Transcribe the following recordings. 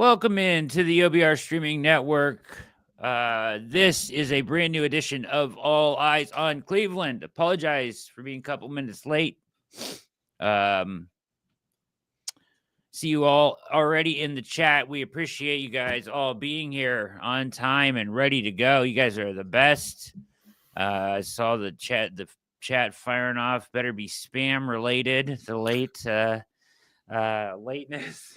Welcome in to the OBR streaming network. This is a brand new edition of All Eyes on Cleveland. Apologize for being a couple minutes late. See you all already in the chat. We appreciate you guys all being here on time and ready to go. You guys are the best. I saw the chat firing off. Better be spam related. The lateness.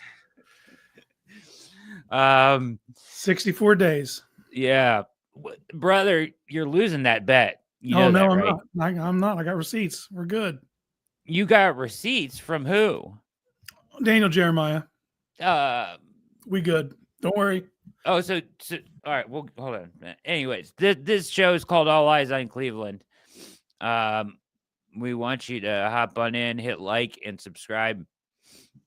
64 days. Yeah, brother, you're losing that bet. You Oh know no, that, I'm right? not. I'm not. I got receipts. We're good. You got receipts from who? Daniel Jeremiah. Uh, We good. Don't worry. oh, so all right. Well, hold on. Anyways, this show is called All Eyes on Cleveland. We want you to hop on in, hit like, and subscribe.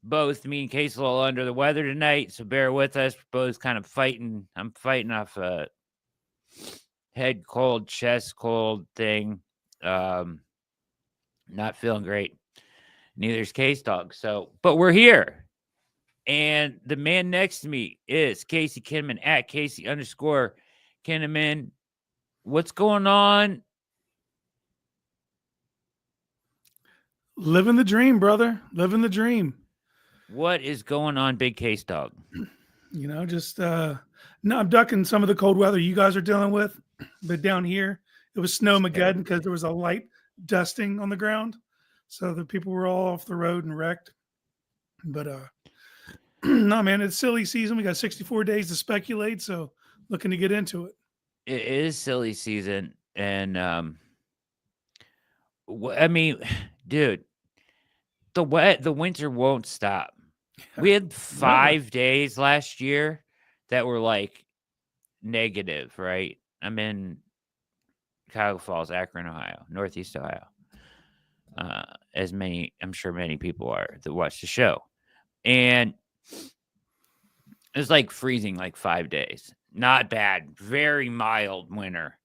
Both me and Case a little under the weather tonight, so bear with us. We're both kind of fighting. I'm fighting off a head cold, chest cold thing. Not feeling great. Neither's Case Dog. So, but we're here. And the man next to me is Casey Kinnamon at Casey_Kinnamon. What's going on? Living the dream, brother. Living the dream. What is going on, Big Case Dog? You know, just no, I'm ducking some of the cold weather you guys are dealing with. But down here, it was snowmageddon because there was a light dusting on the ground. So the people were all off the road and wrecked. But no, man, it's silly season. We got 64 days to speculate, so looking to get into it. It is silly season, and I mean, dude, the winter won't stop. We had 5 days last year that were like negative, right? I'm in Cuyahoga Falls, Akron, Ohio, Northeast Ohio. I'm sure many people are that watch the show. And it's like freezing like 5 days. Not bad. Very mild winter.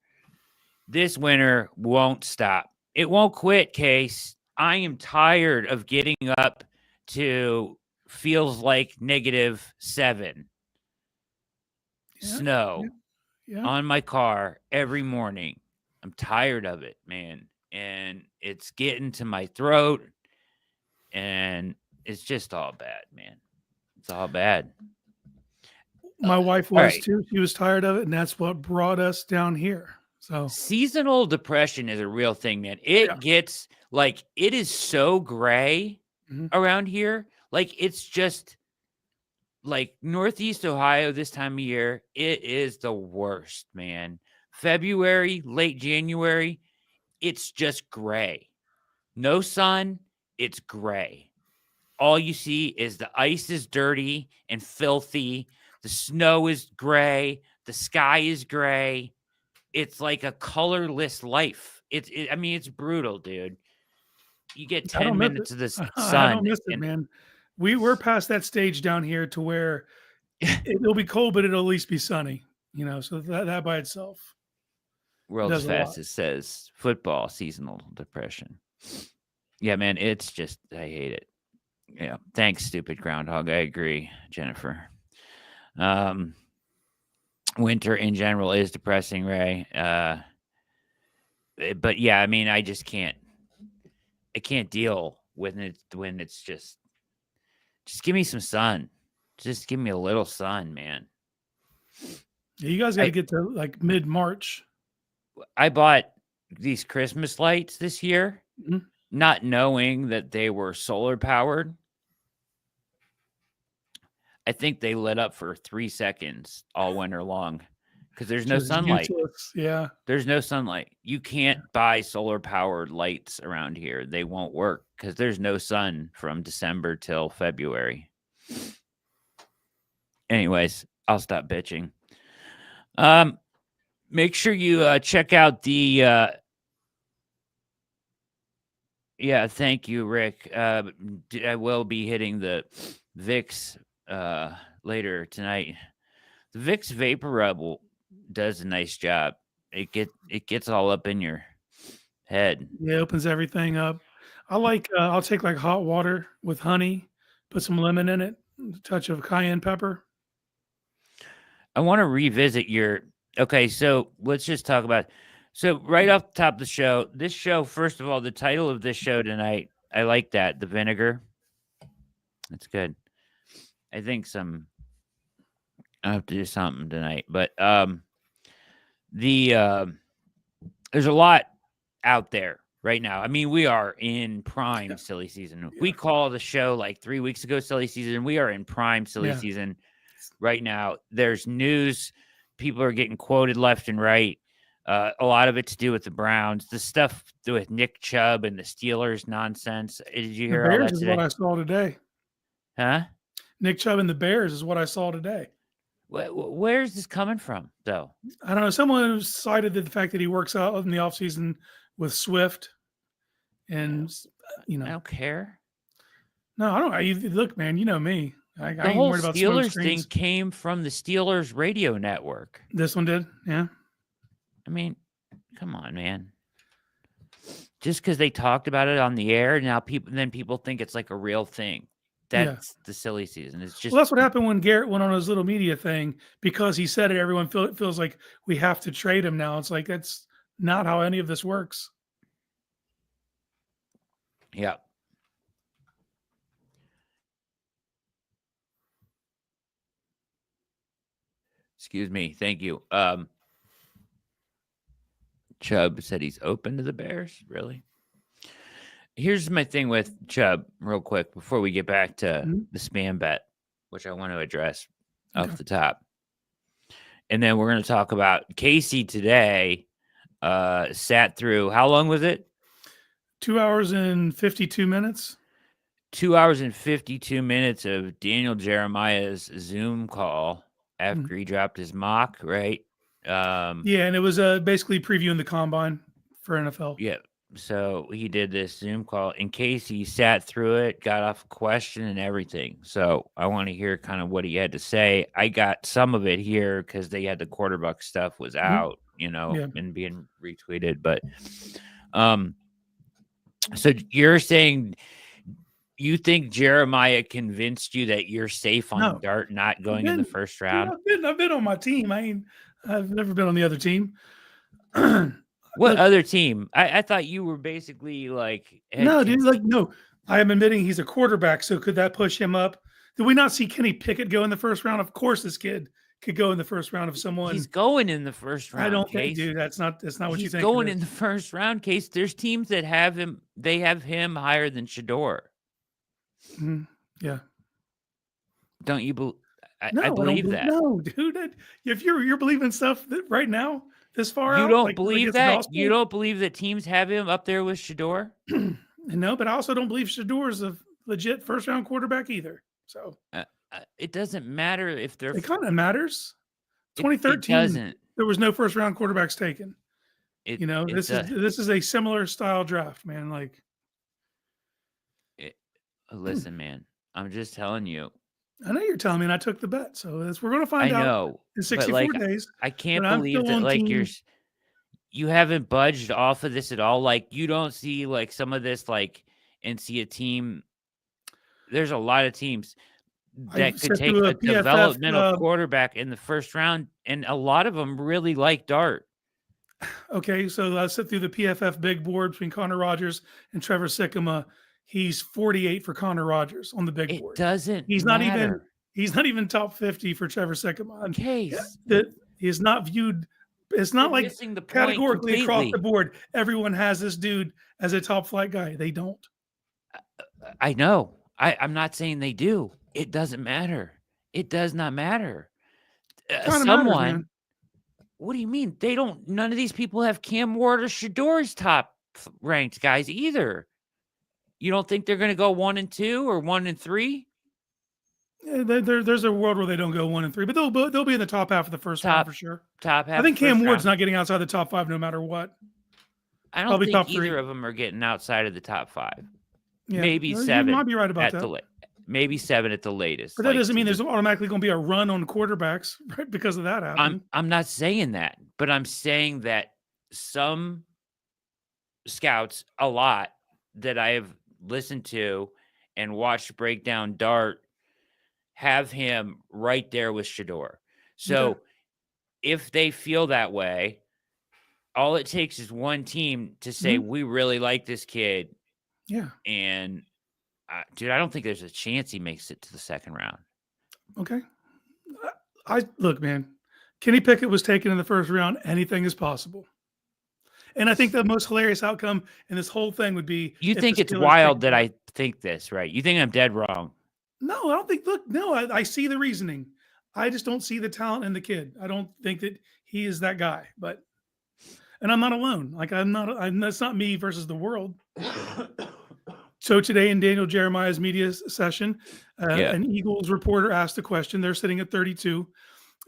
This winter won't stop. It won't quit, Case. I am tired of getting up to feels like -7 snow on my car every morning. I'm tired of it, man. And it's getting to my throat. And it's just all bad, man. It's all bad. My wife was too. She was tired of it, and that's what brought us down here. So seasonal depression is a real thing, man. It gets like it is so gray around here. Like it's just like Northeast Ohio this time of year. It is the worst, man. February, late January, it's just gray. No sun, it's gray. All you see is the ice is dirty and filthy. The snow is gray. The sky is gray. It's like a colorless life. I mean, it's brutal, dude. You get 10 minutes of the sun. I don't miss it, man. We're past that stage down here to where it'll be cold, but it'll at least be sunny. You know, so that by itself. World's Fastest says football seasonal depression. Yeah, man, it's just I hate it. Yeah, thanks, stupid groundhog. I agree, Jennifer. Winter in general is depressing, Ray. But yeah, I mean, I just can't. I can't deal with it when it's just give me some sun. Just give me a little sun, man. Yeah, you guys got to get to like mid-March. I bought these Christmas lights this year, not knowing that they were solar powered. I think they lit up for 3 seconds all winter long because there's no sunlight. Yeah. There's no sunlight. You can't buy solar powered lights around here. They won't work because there's no sun from December till February. Anyways, I'll stop bitching. Make sure you check out the yeah, thank you, Rick. I will be hitting the Vicks later tonight. The Vicks Vapor Rub does a nice job. It gets all up in your head. Yeah, it opens everything up. I like I'll take like hot water with honey, put some lemon in it, a touch of cayenne pepper. I want to revisit your. Okay, so let's just talk about. So right off the top of the show, this show, first of all, the title of this show tonight, I like that, the vinegar. That's good. I think I have to do something tonight, but the there's a lot out there right now. I mean, we are in prime silly season. We call the show like 3 weeks ago silly season. We are in prime silly season right now. There's news. People are getting quoted left and right. A lot of it to do with the Browns. The stuff with Nick Chubb and the Steelers nonsense. Did you The hear all Bears that is what today? I saw today. Huh? Nick Chubb and the Bears is what I saw today. Where's this coming from, though? I don't know. Someone cited the fact that he works out in the offseason with Swift. And, I don't care. No, I don't. Look, man, you know me. I The ain't whole worried about smoke Steelers thing screens. came from the Steelers radio network. This one did? Yeah. I mean, come on, man. Just because they talked about it on the air, now people think it's like a real thing. That's the silly season. It's just. Well, that's what happened when Garrett went on his little media thing. Because he said it, everyone feels like we have to trade him now. It's like that's not how any of this works. Yeah. Excuse me. Thank you. Chubb said he's open to the Bears. Really? Here's my thing with Chubb, real quick, before we get back to the spam bet, which I want to address off the top. And then we're going to talk about Casey today. Sat through, how long was it? 2 hours and 52 minutes. 2 hours and 52 minutes of Daniel Jeremiah's Zoom call after he dropped his mock, right? And it was basically previewing the combine for NFL. Yeah. So he did this Zoom call. And Casey sat through it, got off a question and everything. So I want to hear kind of what he had to say. I got some of it here because they had the quarterback stuff was out, and being retweeted. But so you're saying you think Jeremiah convinced you that you're safe on Dart not going in the first round? I've been on my team. I've never been on the other team. What other team? I thought you were basically like no, dude. No. I am admitting he's a quarterback. So could that push him up? Did we not see Kenny Pickett go in the first round? Of course, this kid could go in the first round of someone. He's going in the first round. I don't think, dude. That's not what you think. He's going in the first round. Case there's teams that have him. They have him higher than Shador. Yeah. Don't you believe? I believe that. No, dude. If you're believing stuff that right now. This far you out, don't believe that? You don't believe that teams have him up there with Shador? No, but I also don't believe Shador is a legit first-round quarterback either. So it doesn't matter if they're. It kind of matters. 2013, there was no first-round quarterbacks taken. This is a similar style draft, man. Listen, man, I'm just telling you. I know you're telling me, and I took the bet. So we're going to find out. I know. In 64 days. I can't believe that you haven't budged off of this at all. Like you don't see like some of this and see a team. There's a lot of teams that could take a developmental quarterback in the first round, and a lot of them really like Dart. Okay, so I sit through the PFF big board between Connor Rogers and Trevor Sikkema. He's 48 for Connor Rogers on the big board. He's matter. He's not even top 50 for Trevor Sikkema. Case that he is not viewed. It's not like categorically across the board. Everyone has this dude as a top flight guy. They don't. I know. I'm not saying they do. It doesn't matter. It does not matter. Matters, what do you mean? They don't. None of these people have Cam Ward or Shador's top ranked guys either. You don't think they're going to go 1 and 2 or 1 and 3? Yeah, there's a world where they don't go 1 and 3, but they'll be in the top half of the first round for sure. Top half. I think Cam Ward's not getting outside the top 5 no matter what. I don't think either of them are getting outside of the top 5. Yeah, maybe 7. You might be right about that. Maybe 7 at the latest. But that doesn't mean there's automatically going to be a run on quarterbacks right because of that happening. I'm not saying that, but I'm saying that some scouts, a lot that I have listened to and watched break down Dart, have him right there with Shador. So if they feel that way, all it takes is one team to say, we really like this kid. Yeah. And dude, I don't think there's a chance he makes it to the second round. Okay. I look, man, Kenny Pickett was taken in the first round. Anything is possible. And I think the most hilarious outcome in this whole thing would be you if think the it's Steelers wild take that him. I think this, right? You think I'm dead wrong. No, I don't think. Look, no, I see the reasoning. I just don't see the talent in the kid. I don't think that he is that guy. But, and I'm not alone. Like that's not me versus the world. So today in Daniel Jeremiah's media session, an Eagles reporter asked a question. They're sitting at 32,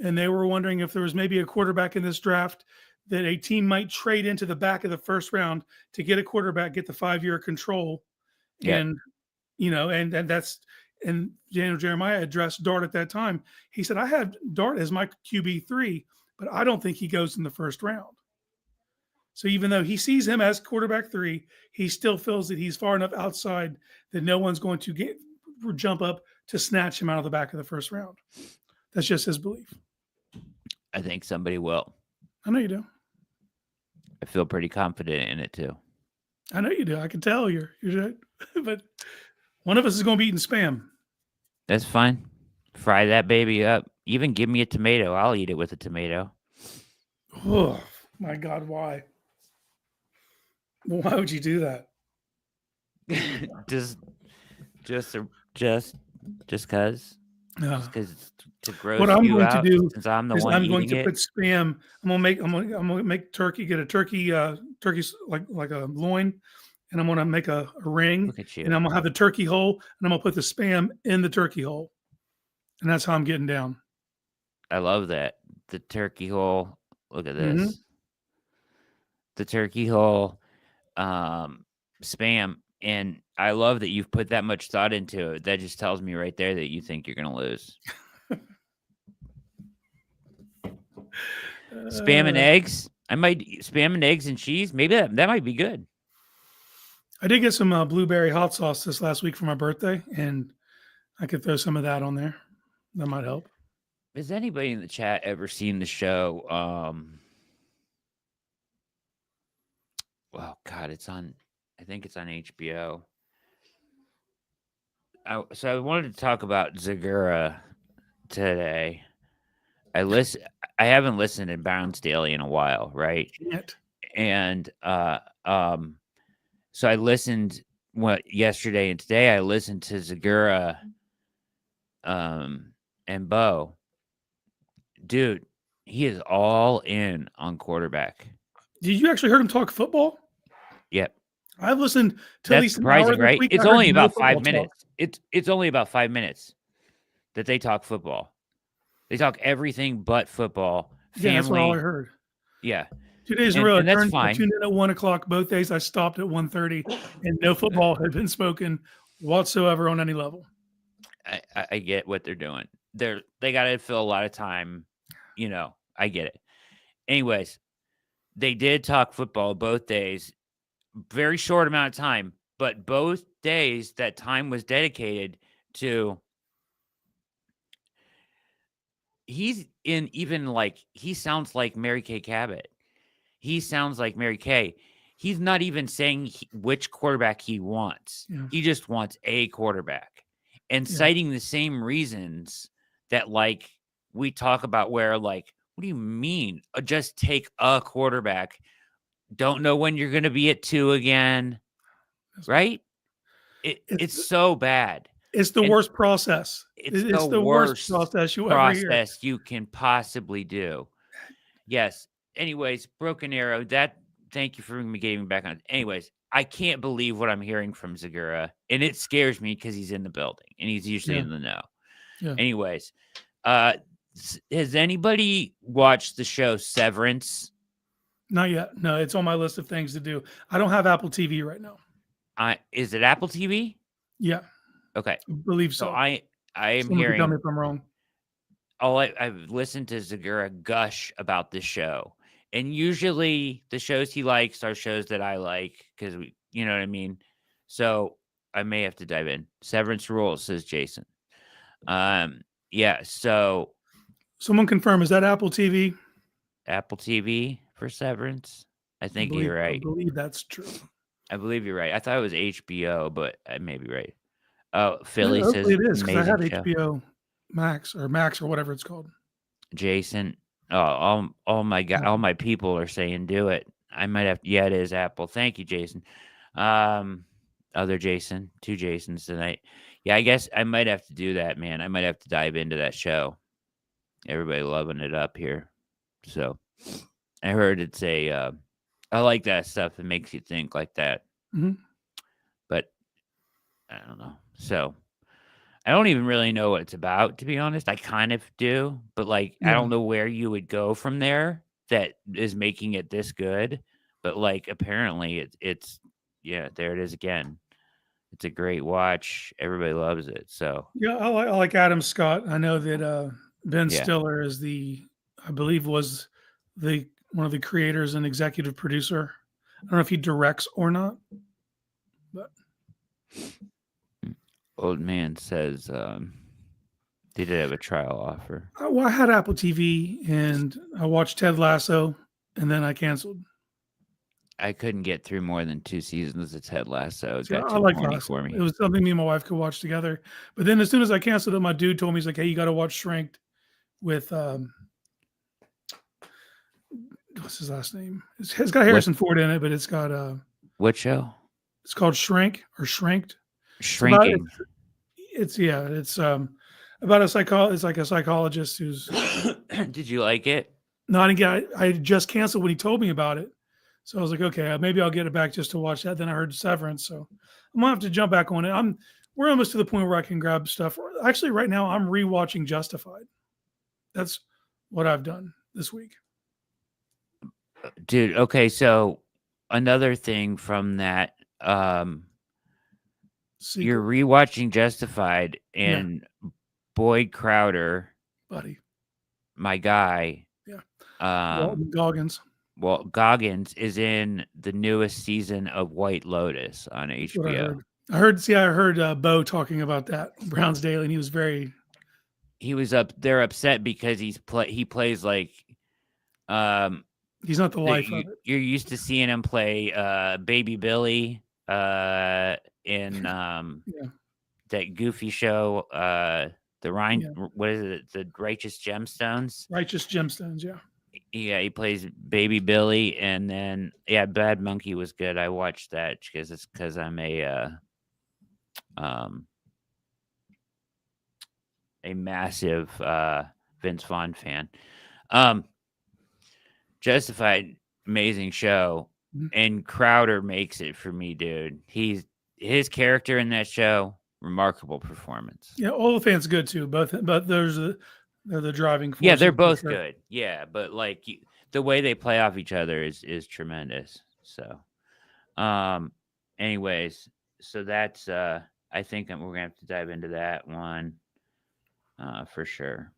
and they were wondering if there was maybe a quarterback in this draft that a team might trade into the back of the first round to get a quarterback, get the 5-year control, and and Daniel Jeremiah addressed Dart at that time. He said, "I had Dart as my QB3, but I don't think he goes in the first round." So even though he sees him as quarterback 3, he still feels that he's far enough outside that no one's going to jump up to snatch him out of the back of the first round. That's just his belief. I think somebody will. I know you do. I feel pretty confident in it too. I know you do. I can tell you're but one of us is going to be eating spam. That's fine. Fry that baby up. Even give me a tomato. I'll eat it with a tomato. Oh my God, why? Why would you do that? just cause. No. Just because to gross what I'm you going out, to do since I'm the is one I'm going eating to it. put spam. I'm gonna make turkey. Get a turkey, like a loin, and I'm gonna make a ring. Look at you. And I'm gonna have the turkey hole, and I'm gonna put the spam in the turkey hole, and that's how I'm getting down. I love that. The turkey hole. Look at this. The turkey hole, spam. And I love that you've put that much thought into it. That just tells me right there that you think you're going to lose. Spam and eggs. I might spam and eggs and cheese. Maybe that might be good. I did get some blueberry hot sauce this last week for my birthday, and I could throw some of that on there. That might help. Has anybody in the chat ever seen the show? Well, God, I think it's on HBO. So I wanted to talk about Zagura today. I haven't listened to Bounce Daily in a while, right? And so I listened yesterday and today. I listened to Zagura, and Bo. Dude, he is all in on quarterback. Did you actually heard him talk football? Yep. I've listened to That's at least surprising, an hour right? Week. It's only about 5 minutes. It's only about 5 minutes that they talk football. They talk everything but football. Family. Yeah, that's all I heard. Yeah. 2 days in a row. And that's fine. I tuned in at 1:00. Both days I stopped at 1:30, and no football had been spoken whatsoever on any level. I get what they're doing. They got to fill a lot of time. I get it. Anyways, they did talk football both days. Very short amount of time, but both days that time was dedicated to. He's in even like he sounds like Mary Kay Cabot. He sounds like Mary Kay. He's not even saying which quarterback he wants. Yeah. He just wants a quarterback, and citing the same reasons that like we talk about. Where like, what do you mean? Just take a quarterback. Don't know when you're going to be at 2 again, right? It's so bad. It's the worst process. It's the worst process you can possibly do. Yes. Anyways, Broken Arrow. Thank you for getting me back on. Anyways, I can't believe what I'm hearing from Zagura, and it scares me because he's in the building and he's usually in the know. Yeah. Anyways, has anybody watched the show Severance? Not yet. No, it's on my list of things to do. I don't have Apple TV right now. Is it Apple TV? Yeah. Okay. I believe so. I am Someone hearing. Tell me if I'm wrong. I've listened to Zagura gush about this show, and usually the shows he likes are shows that I like because you know what I mean. So I may have to dive in. Severance rules, says Jason. Yeah. So Someone confirm, is that Apple TV? Apple TV for Severance. I think I you're right. believe that's true. I believe you're right. I thought it was HBO, but I may be right. Oh, Philly Hopefully says it is, because I amazing have show. HBO Max or whatever it's called. Jason, all my people are saying do it. I might have. Yeah, it is Apple. Thank you, Jason. Other Jason, 2 Jasons tonight. Yeah, I guess I might have to do that, man. I might have to dive into that show. Everybody loving it up here. So I heard it's a. I like that stuff. It makes you think like that. Mhm. But I don't know. So I don't even really know what it's about, to be honest. I kind of do, but like I Yeah. don't know where you would go from there that is making it this good. But like apparently it's yeah, there it is again. It's a great watch. Everybody loves it. So Yeah, I like Adam Scott. I know that Ben yeah. Stiller is I believe was one of the creators and executive producer. I don't know if he directs or not, but Old man says they did have a trial offer. I had Apple TV and I watched Ted Lasso, and then I canceled. I couldn't get through more than 2 seasons of Ted Lasso. It So got I too like corny Lasso. for me. It was something me and my wife could watch together. But then as soon as I canceled it, my dude told me, he's like, "Hey, you got to watch Shrinked with what's his last name? It's got Harrison Ford in it, but it's got What show? it's called Shrink or Shrinked. Shrinking. It's about it's like a psychologist who's Did you like it? not again. I just canceled when he told me about it, so I was like, okay, maybe I'll get it back just to watch that. Then I heard Severance, so I'm gonna have to jump back on it. We're almost to the point where I can grab stuff. Actually, right now I'm rewatching Justified. That's what I've done this week. Dude, okay, so another thing from that, you're Sequel, rewatching Justified, yeah, and Boyd Crowder, buddy, my guy, yeah, um, Walton Goggins. Goggins is in the newest season of White Lotus on That's what I HBO. heard. I heard Bo talking about that Browns Daily, and he was very. He was they're upset because he plays like, He's not the life of it. you're used to seeing him play Baby Billy in Yeah. that goofy show, the Rhine, Yeah. what is it? The Righteous Gemstones. Righteous Gemstones, yeah. Yeah, he plays Baby Billy, and then Bad Monkey was good. I watched that because I'm a massive Vince Vaughn fan. Justified, amazing show, and Crowder makes it for me, dude. His character in that show, remarkable performance. Yeah, Oliphant's good too. But they're the driving force. Yeah, they're both good. Yeah, but like the way they play off each other is tremendous. So, anyways, so that's I think we're gonna have to dive into that one, for sure.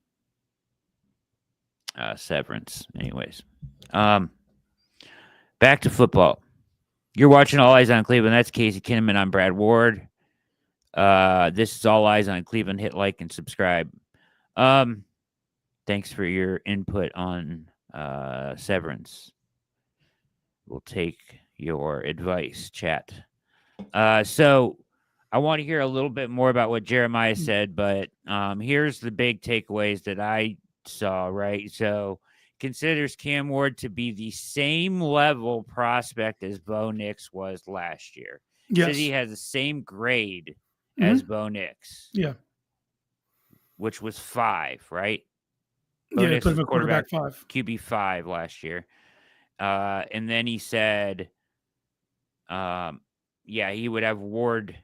Severance. Anyways, back to football. You're watching All Eyes on Cleveland. That's Casey Kinnamon. I'm Brad Ward. This is All Eyes on Cleveland. Hit like and subscribe. Thanks for your input on Severance. We'll take your advice, chat. So I want to hear a little bit more about what Jeremiah said, but here's the big takeaways that I saw, right? So considers Cam Ward to be the same level prospect as Bo Nix was last year. Yes. Says he has the same grade as Bo Nix. Yeah. Which was 5, right? Bo Nix put him at quarterback 5. QB 5 last year. And then he said, he would have Ward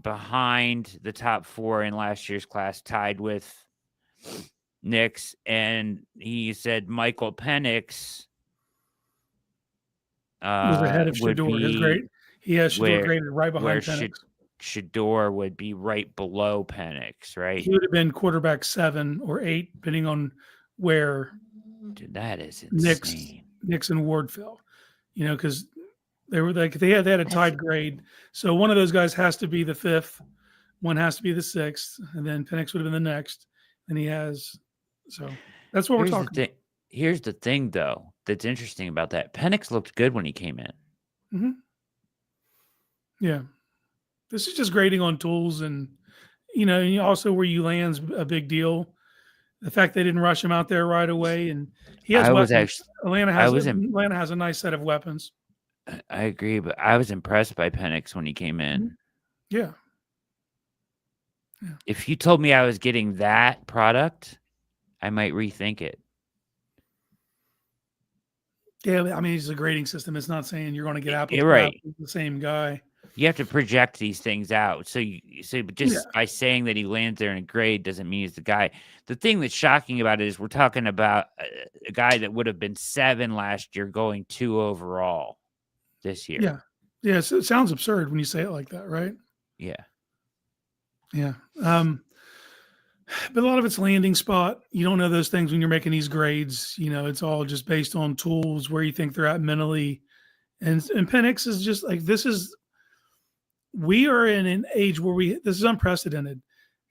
behind the top 4 in last year's class, tied with Nix. And he said Michael Penix was ahead of Shador. His grade. He has Shador graded right behind Penix. Shador would be right below Penix, right? He would have been quarterback 7 or 8, depending on where. Dude, that is insane. Nix and Ward fell, because they were they had a tied grade. So one of those guys has to be the 5th, one has to be the 6th, and then Penix would have been the next. And he has So that's what we're Here's the talking thing. Here's the thing, though, that's interesting about that. Penix looked good when he came in. about. Yeah. This is just grading on tools, and also where you land's a big deal. The fact they didn't rush him out there right away, and he has I was weapons. actually, Atlanta I has was in, Atlanta has a nice set of weapons. I agree, but I was impressed by Penix when he came in. Yeah. If you told me I was getting that product, I might rethink it. Yeah, I mean, it's a grading system. It's not saying you're going to get apples You're for right. apples, the same guy. You have to project these things out. So but just by saying that he lands there in a grade doesn't mean he's the guy. The thing that's shocking about it is we're talking about a guy that would have been 7 last year going 2 overall this year. Yeah. Yeah. So it sounds absurd when you say it like that, right? Yeah. Yeah. But a lot of it's landing spot. You don't know those things when you're making these grades. It's all just based on tools, where you think they're at mentally. And Penix is just like, we are in an age where this is unprecedented.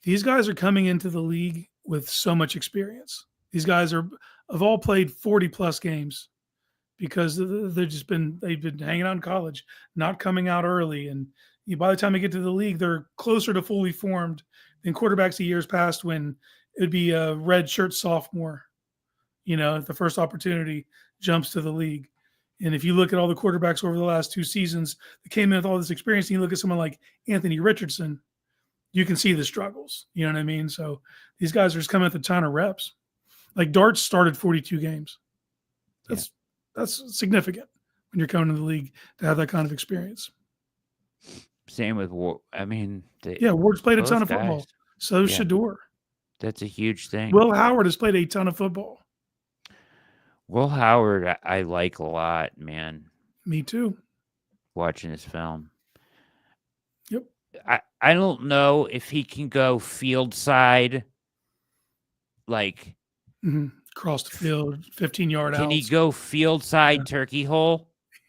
These guys are coming into the league with so much experience. These guys have all played 40 plus games because they've been hanging out in college, not coming out early. And by the time they get to the league, they're closer to fully formed than quarterbacks of years past, when it'd be a red shirt sophomore, the first opportunity jumps to the league. And if you look at all the quarterbacks over the last 2 seasons that came in with all this experience, and you look at someone like Anthony Richardson, you can see the struggles. You know what I mean? So these guys are just coming with a ton of reps. Like Darts started 42 games. That's significant when you're coming to the league to have that kind of experience. Same with Ward. I mean, Ward's played a ton of football. So Shador. That's a huge thing. Will Howard has played a ton of football. Will Howard, I like a lot, man. Me too. Watching this film. Yep. I don't know if he can go field side, like cross the field, 15-yard out. Can he go field side turkey hole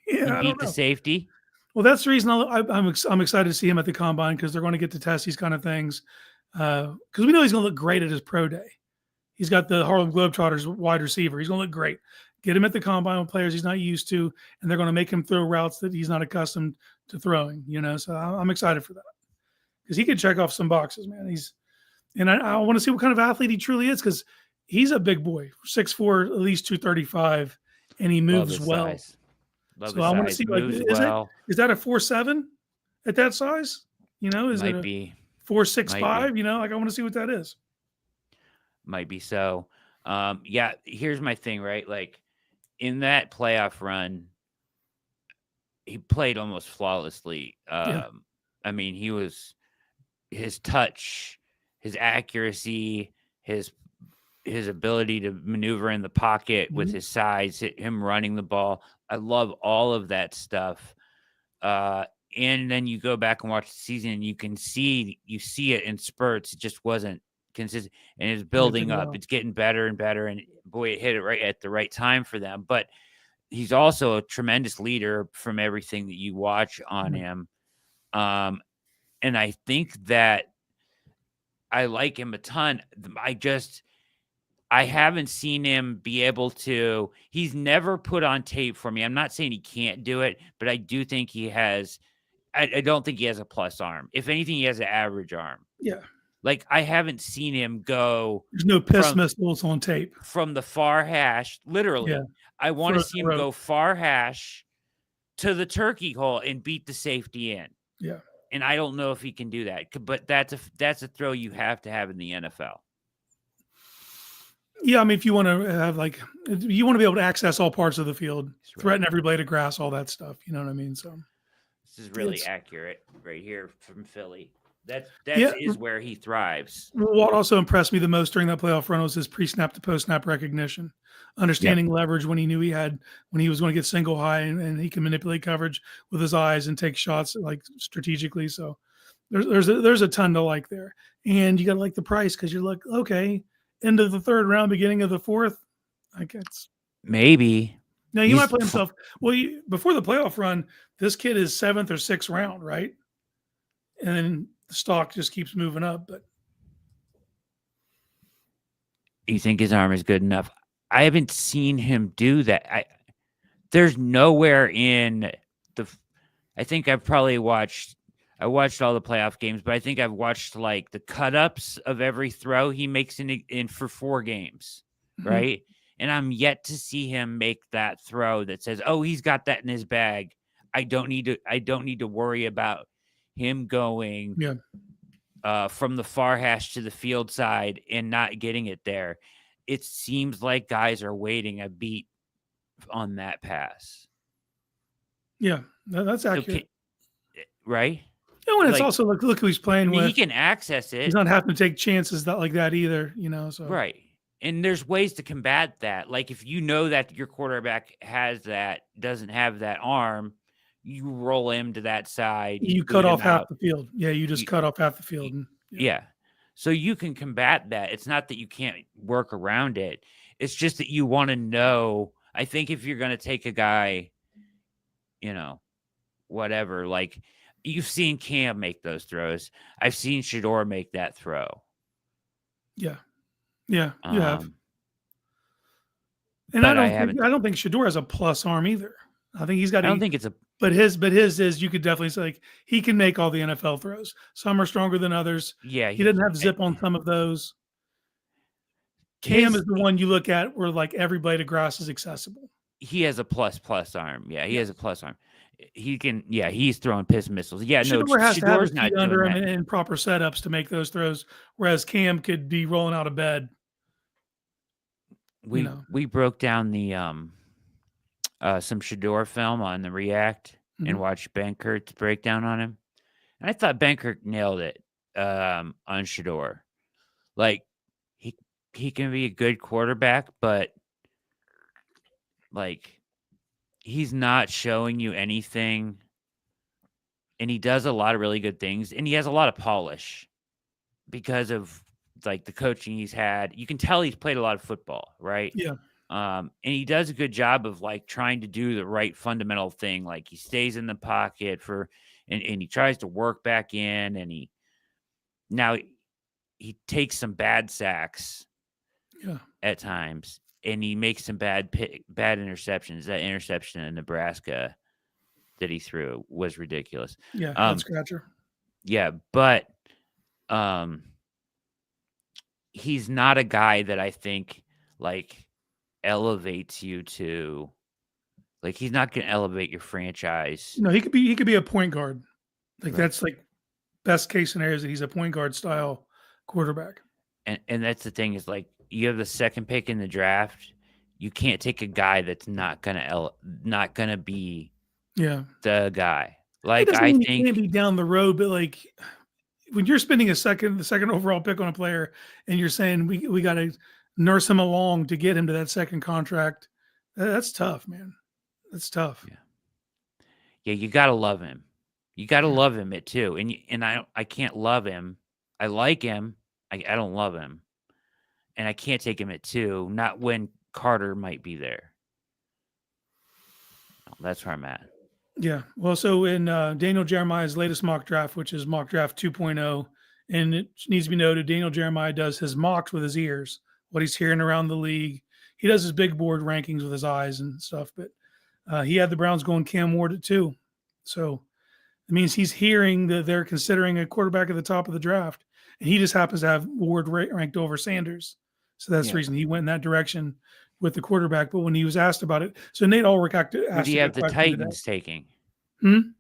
and beat the safety? Well, that's the reason I'm excited to see him at the combine, because they're going to get to test these kind of things. Because we know he's going to look great at his pro day. He's got the Harlem Globetrotters wide receiver. He's going to look great. Get him at the combine with players he's not used to, and they're going to make him throw routes that he's not accustomed to throwing. So I'm excited for that, because he could check off some boxes, man. I want to see what kind of athlete he truly is, because he's a big boy, 6'4", at least 235, and he moves well. So I want to see, is that a 4.7 at that size? Is might it be 4.65? I want to see what that is. Might be so. Here's my thing, right? Like in that playoff run, he played almost flawlessly. I mean, his touch, his accuracy, his ability to maneuver in the pocket with his size, him running the ball. I love all of that stuff. And then you go back and watch the season, and you see it in spurts. It just wasn't consistent, and it's building up. It's getting better and better. And boy, it hit it right at the right time for them. But he's also a tremendous leader from everything that you watch on him. And I think that I like him a ton. I haven't seen him be able to. He's never put on tape for me. I'm not saying he can't do it, but I do think he has. I don't think he has a plus arm. If anything, he has an average arm. Yeah. Like, I haven't seen him go. There's no piss missiles on tape. From the far hash, literally. Yeah. I want to see him go far hash to the turkey hole and beat the safety in. Yeah. And I don't know if he can do that. But that's a throw you have to have in the NFL. Yeah, I mean, if you want to have you want to be able to access all parts of the field, threaten every blade of grass, all that stuff. You know what I mean? So this is really accurate right here from Philly. That is where he thrives. What also impressed me the most during that playoff run was his pre-snap to post-snap recognition, understanding leverage when he knew when he was going to get single high, and he can manipulate coverage with his eyes and take shots strategically. So there's a ton to like there, and you got to like the price, because you're like, okay, end of the third round, beginning of the fourth, I guess maybe. Now he might play himself. Well, before the playoff run, this kid is 7th or 6th round, right? And then the stock just keeps moving up. But You think his arm is good enough? I haven't seen him do that. There's nowhere in the. I think I've probably watched. I watched all the playoff games, but I think I've watched like the cut ups of every throw he makes in for 4 games, Mhm. right? And I'm yet to see him make that throw that says, "Oh, he's got that in his bag. I don't need to. I don't need to worry about him going Yeah. from the far hash to the field side and not getting it there." It seems like guys are waiting a beat on that pass. Yeah. That's So, accurate. right? And it's Like, also look who he's I playing mean, he with. can access He's it, not having to take chances like that either, so. right? And there's ways to combat that. Like, if you know that your quarterback doesn't have that arm, you roll him to that side, you You cut boot him off half out. the field. Yeah, you just You, cut off half the field. you, And yeah. yeah. So you can combat that. It's not that you can't work around it. It's just that you want to know. I think if you're going to take a guy, you know, whatever, like you've seen Cam make those throws. I've seen Shador make that throw. Yeah. Yeah, you have. And But I haven't. I don't think Shador has a plus arm either. I think he's got I don't a think it's a. but his is you could definitely say like he can make all the NFL throws. Some are stronger than others. Yeah, He doesn't have zip on some of those. Cam his is the one you look at where like every blade of grass is accessible. he has a plus arm. Yeah, he has Yes. a plus arm. He can. Yeah, he's throwing piss missiles. Yeah, no, Shador has to have his Shador's feet not doing under him that. and proper setups to make those throws, whereas Cam could be rolling out of bed. We broke down the some Shador film on the React and watched Bankert's breakdown on him. And I thought Bankert nailed it on Shador. Like he can be a good quarterback, but like he's not showing you anything. And he does a lot of really good things, and he has a lot of polish because of like the coaching he's had. You can tell he's played a lot of football, right? Yeah. And he does a good job of like trying to do the right fundamental thing. Like he stays in the pocket and he tries to work back in, and he takes some bad sacks at times, and he makes some bad interceptions. That interception in Nebraska that he threw was ridiculous. Yeah, head scratcher. Yeah, but he's not a guy that I think like elevates you to like he's not going to elevate your franchise. No, he could be a point guard. Like that's like best case scenario is that he's a point guard style quarterback. And that's the thing is like you have the second pick in the draft. You can't take a guy that's not gonna be the guy. Like I think he can't be down the road, but like when you're spending the second overall pick on a player, and you're saying we got to nurse him along to get him to that second contract, that's tough, man. That's tough. Yeah, you gotta love him. You gotta love him it too. And I can't love him. I like him. I don't love him. And I can't take him at 2, not when Carter might be there. That's where I'm at. Yeah. Well, so in Daniel Jeremiah's latest mock draft, which is mock draft 2.0, and it needs to be noted, Daniel Jeremiah does his mocks with his ears, what he's hearing around the league. He does his big board rankings with his eyes and stuff, but he had the Browns going Cam Ward at 2. So it means he's hearing that they're considering a quarterback at the top of the draft, and he just happens to have Ward ranked over Sanders. So that's the reason he went in that direction with the quarterback. But when he was asked about it, so Nate Ulrich asked Who do you have the Titans taking? Who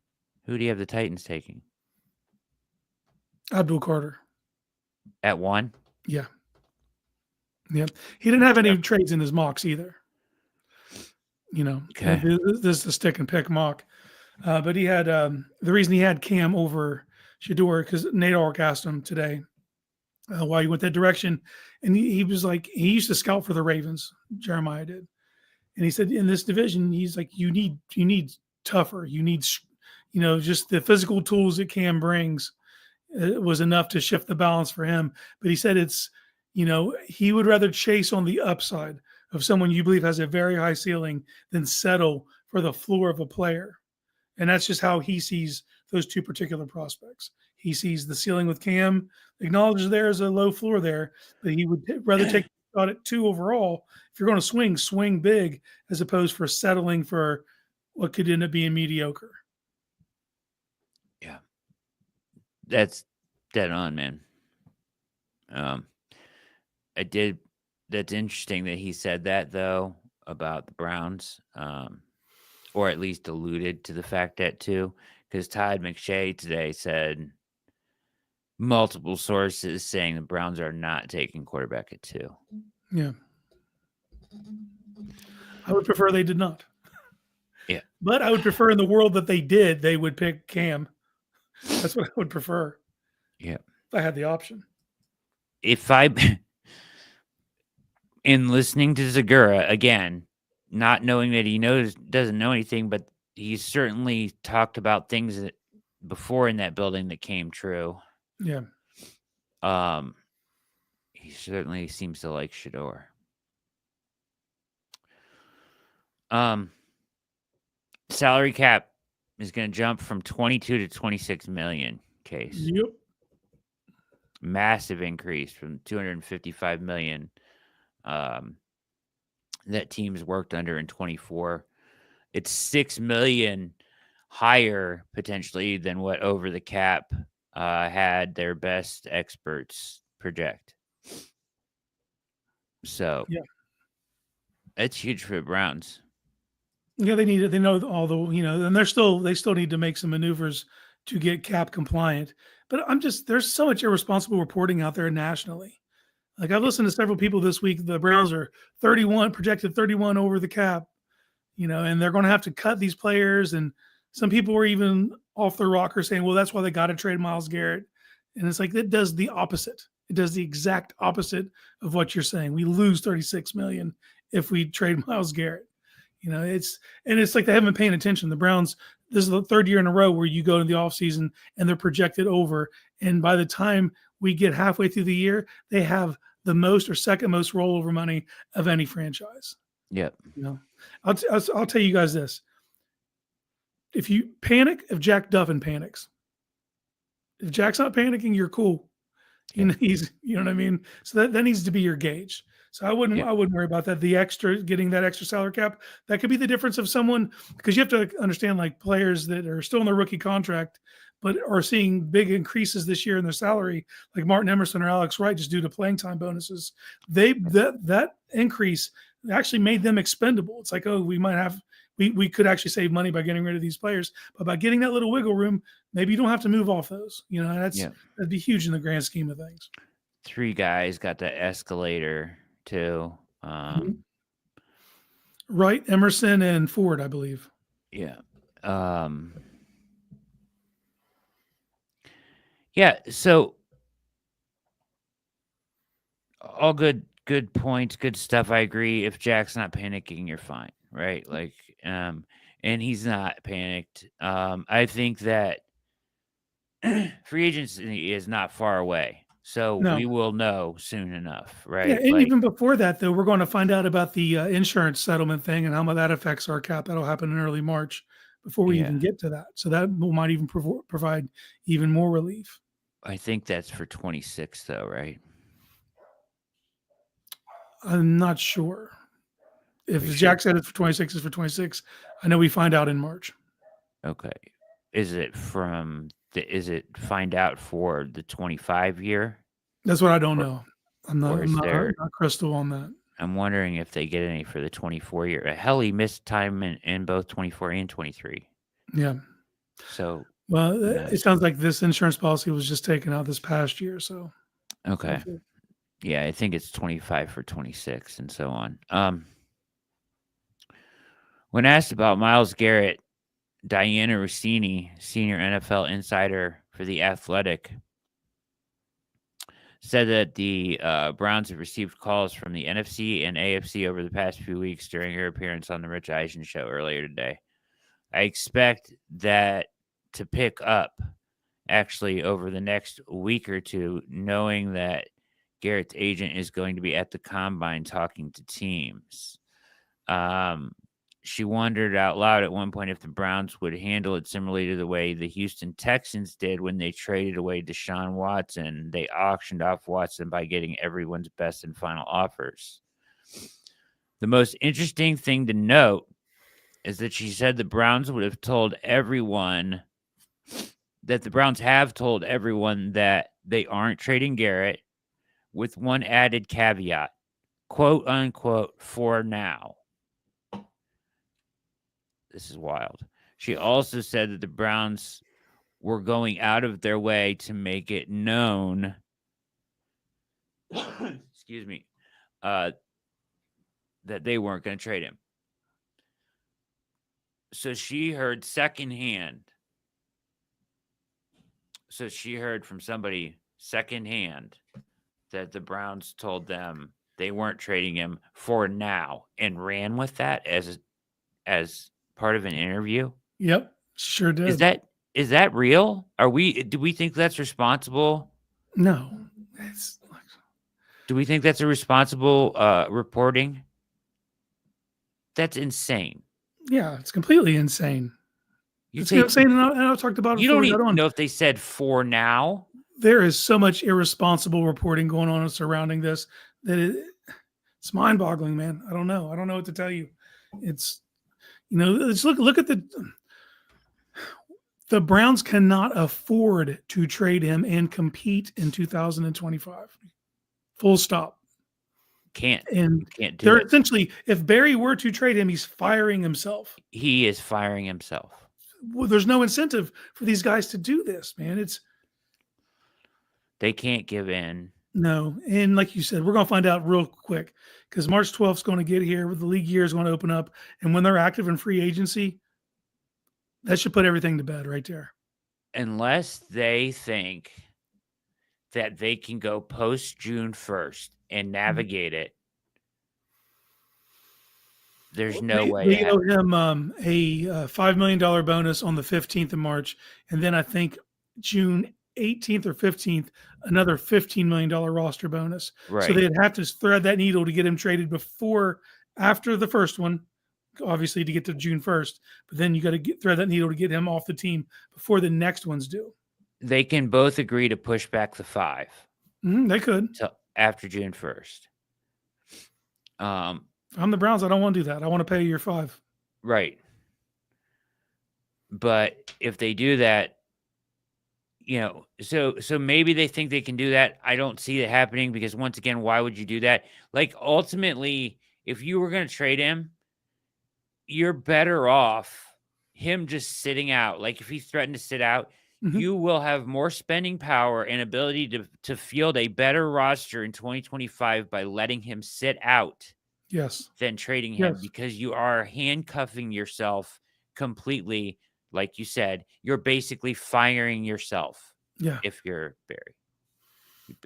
do you have the Titans taking? Abdul Carter. At 1? Yeah. Yeah. He didn't have any trades in his mocks either. Okay. This is a stick and pick mock. But he had the reason he had Cam over Shador because Nate Ulrich asked him today why he went that direction. And he was like, he used to scout for the Ravens, Jeremiah did. And he said, in this division, he's like, you need tougher. You need, just the physical tools that Cam brings was enough to shift the balance for him. But he said he would rather chase on the upside of someone you believe has a very high ceiling than settle for the floor of a player. And that's just how he sees those two particular prospects. He sees the ceiling with Cam, acknowledges there is a low floor there, but he would rather take shot at 2 overall. If you're going to swing big as opposed for settling for what could end up being mediocre. Yeah. That's dead on, man. That's interesting that he said that, though, about the Browns, or at least alluded to the fact that too, because Todd McShay today said multiple sources saying the Browns are not taking quarterback at 2. Yeah. I would prefer they did not. Yeah. But I would prefer in the world that they did, they would pick Cam. That's what I would prefer. Yeah. If I had the option. If I, in listening to Zagura, again, not knowing that he doesn't know anything, but he certainly talked about things that before in that building that came true. Yeah. He certainly seems to like Shador. Salary cap is going to jump from 22 to 26 million. Case. Yep. Massive increase from 255 million that teams worked under in 24. It's 6 million higher potentially than what Over the Cap had their best experts project. So yeah, that's huge for the Browns. Yeah, they need it. They know all the, and they still need to make some maneuvers to get cap compliant. But there's so much irresponsible reporting out there nationally. Like I've listened to several people this week. The Browns are projected 31 over the cap, and they're going to have to cut these players. And some people were even off their rocker saying, well, that's why they got to trade Myles Garrett. And it's like, it does the opposite. It does the exact opposite of what you're saying. We lose 36 million if we trade Myles Garrett. It's like they haven't been paying attention. The Browns, this is the third year in a row where you go to the offseason and they're projected over. And by the time we get halfway through the year, they have the most or second most rollover money of any franchise. Yep. I'll tell you guys this. If you panic, if Jack Duffin panics, if Jack's not panicking, you're cool. You know what I mean? So that needs to be your gauge. So I wouldn't worry about that. Getting that extra salary cap, that could be the difference of someone, because you have to understand, like, players that are still in their rookie contract, but are seeing big increases this year in their salary, like Martin Emerson or Alex Wright, just due to playing time bonuses. That increase actually made them expendable. It's like, oh, we could actually save money by getting rid of these players, but by getting that little wiggle room, maybe you don't have to move off those. That'd be huge in the grand scheme of things. 3 guys got the escalator too. Wright, Emerson, and Ford, I believe. Yeah. Yeah. So all good points, good stuff. I agree. If Jack's not panicking, you're fine, right? Like, and he's not panicked. I think that free agency is not far away. So we will know soon enough, right? Yeah, and even before that, though, we're going to find out about the insurance settlement thing and how much that affects our cap. That'll happen in early March before we even get to that. So that might even provide even more relief. I think that's for 26, though, right? I'm not sure. If Jack said it's for 26, it's for 26. I know we find out in March. Okay. Is it find out for the 25 year? That's what I don't know. I'm not crystal on that. I'm wondering if they get any for the 24 year. Hell, he missed time in both 24 and 23. Yeah. So, well, it sounds like this insurance policy was just taken out this past year. So, okay. Yeah, I think it's 25 for 26 and so on. When asked about Myles Garrett, Diana Rossini, senior NFL insider for The Athletic, said that the Browns have received calls from the NFC and AFC over the past few weeks during her appearance on the Rich Eisen show earlier today. I expect that to pick up actually over the next week or two, knowing that Garrett's agent is going to be at the combine talking to teams. she wondered out loud at one point if the Browns would handle it similarly to the way the Houston Texans did when they traded away Deshaun Watson. They auctioned off Watson by getting everyone's best and final offers. The most interesting thing to note is that she said the Browns would have told everyone that the Browns have told everyone that they aren't trading Garrett, with one added caveat, quote unquote, for now. This is wild. She also said that the Browns were going out of their way to make it known, excuse me, that they weren't going to trade him. So she heard secondhand. So she heard from somebody secondhand that the Browns told them they weren't trading him for now and ran with that as part of an interview. Yep, sure did. Is that real? Do we think that's responsible? No. Do we think that's a responsible reporting? That's insane. Yeah, it's completely insane. It's insane, and I've talked about it. You don't even know if they said for now. There is so much irresponsible reporting going on surrounding this that it's mind-boggling, man. I don't know what to tell you. It's, let's look at the Browns cannot afford to trade him and compete in 2025. Full stop. Can't do it. Essentially, if Barry were to trade him, he's firing himself. He is firing himself. Well, there's no incentive for these guys to do this, man. They can't give in. No. And like you said, we're going to find out real quick because March 12th is going to get here. The league year is going to open up. And when they're active in free agency, that should put everything to bed right there. Unless they think that they can go post June 1st and navigate it, there's no way. They owe him a $5 million bonus on the 15th of March. And then I think June 18th or 15th, another $15 million roster bonus. Right. So they'd have to thread that needle to get him traded after the first one, obviously to get to June 1st. But then you got to thread that needle to get him off the team before the next one's due. They can both agree to push back the 5. They could. Till after June 1st. I'm the Browns. I don't want to do that. I want to pay your 5. Right. But if they do that, so maybe they think they can do that. I don't see it happening because once again, why would you do that? Like ultimately, if you were going to trade him, you're better off him just sitting out. Like if he threatened to sit out, you will have more spending power and ability to field a better roster in 2025 by letting him sit out. Yes. Than trading him because you are handcuffing yourself completely. Like you said, you're basically firing yourself. Yeah. If you're Barry.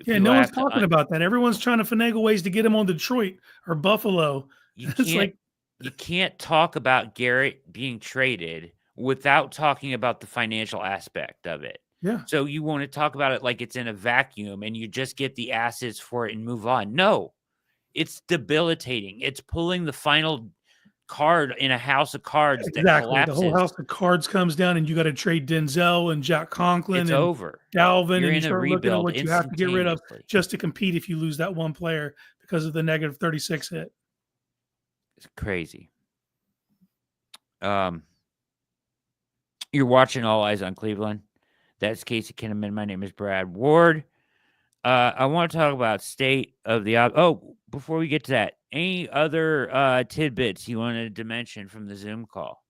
Yeah, no one's talking about that. Everyone's trying to finagle ways to get him on Detroit or Buffalo. You can't talk about Garrett being traded without talking about the financial aspect of it. Yeah. So you want to talk about it like it's in a vacuum and you just get the assets for it and move on. No. It's debilitating. It's pulling the final card in a house of cards. Exactly. That collapses. The whole house of cards comes down, and you got to trade Denzel and Jack Conklin. It's and over. Dalvin, You're and you start looking at what you have to get rid of just to compete if you lose that one player because of the negative 36 hit. It's crazy. You're watching All Eyes on Cleveland. That's Casey Kinnamon. My name is Brad Ward. I want to talk about state of the before we get to that, any other tidbits you wanted to mention from the Zoom call?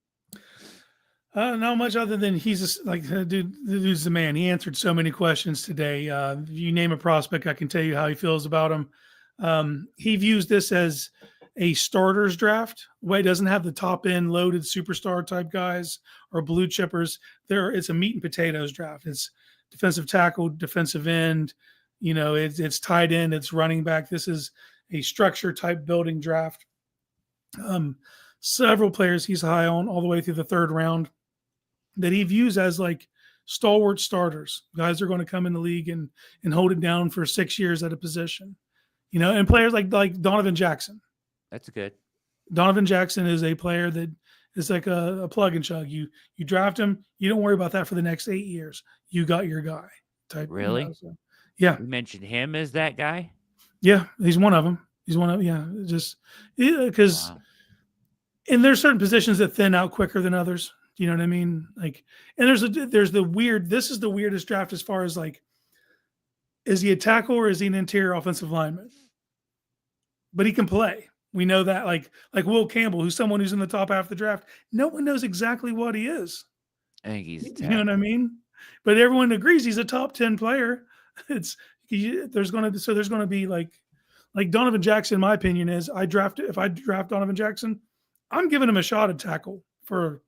Not much other than he's just like the dude's the man. He answered so many questions today. You name a prospect, I can tell you how he feels about him. He views this as a starters draft. Way doesn't have the top end loaded superstar type guys or blue chippers. It's a meat and potatoes draft. It's defensive tackle, defensive end. It's tight end, it's running back. This is a structure type building draft. Several players he's high on all the way through the 3rd round that he views as like stalwart starters. Guys are going to come in the league and hold it down for 6 years at a position. And players like Donovan Jackson. That's good. Donovan Jackson is a player that is like a plug and chug. You draft him, you don't worry about that for the next 8 years. You got your guy type. Really? So, yeah. You mentioned him as that guy? Yeah, he's one of them. He's one of just because Wow. and there's certain positions that thin out quicker than others. You know what I mean? Like, and there's the weird. This is the weirdest draft as far as like, is he a tackle or is he an interior offensive lineman? But he can play. We know that. Like Will Campbell, who's someone who's in the top half of the draft. No one knows exactly what he is. I think he's a tackle. You know what I mean? But everyone agrees he's a top 10 player. There's going to be like Donovan Jackson. In my opinion is if I draft Donovan Jackson, I'm giving him a shot at tackle for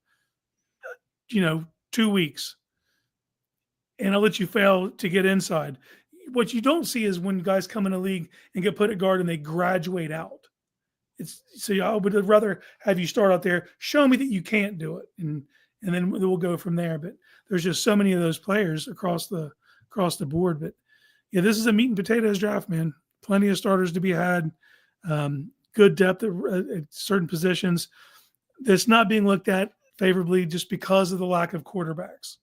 2 weeks, and I'll let you fail to get inside. What you don't see is when guys come in the league and get put at guard and they graduate out. I would rather have you start out there, show me that you can't do it, and then we'll go from there. But there's just so many of those players across the board. But yeah, this is a meat and potatoes draft, man. Plenty of starters to be had. Good depth at certain positions. That's not being looked at favorably just because of the lack of quarterbacks.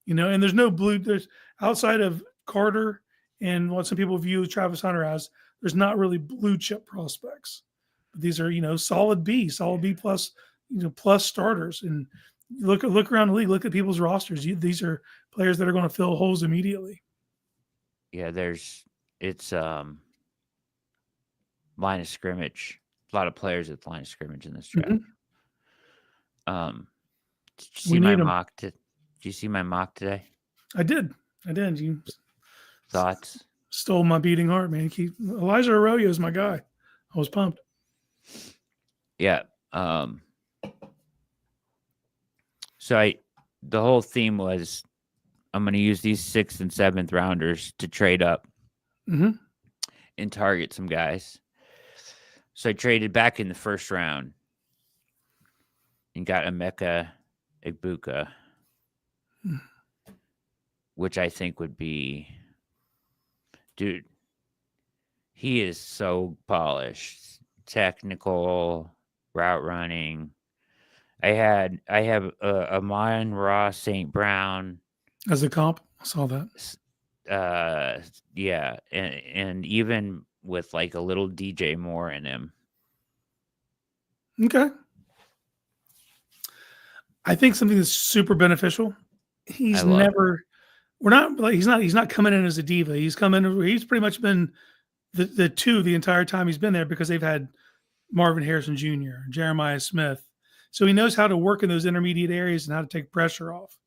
And there's outside of Carter and what some people view Travis Hunter as, there's not really blue chip prospects. But these are, solid B plus, plus starters. And look around the league, look at people's rosters. These are players that are going to fill holes immediately. Yeah, it's line of scrimmage. A lot of players at the line of scrimmage in this draft. Mm-hmm. Did you see my mock? Did you see my mock today? I did. You thoughts? Stole my beating heart, man. Elijah Arroyo is my guy. I was pumped. Yeah. So the whole theme was I'm going to use these 6th and 7th rounders to trade up and target some guys. So I traded back in the first round and got Emeka Egbuka, which I think would be, dude, he is so polished, technical, route running. I have Amon-Ra St. Brown as a comp. I saw that. Yeah, and even with like a little DJ Moore in him. Okay. I think something that's super beneficial. He's not coming in as a diva. He's pretty much been the two the entire time he's been there because they've had Marvin Harrison Jr., Jeremiah Smith. So he knows how to work in those intermediate areas and how to take pressure off.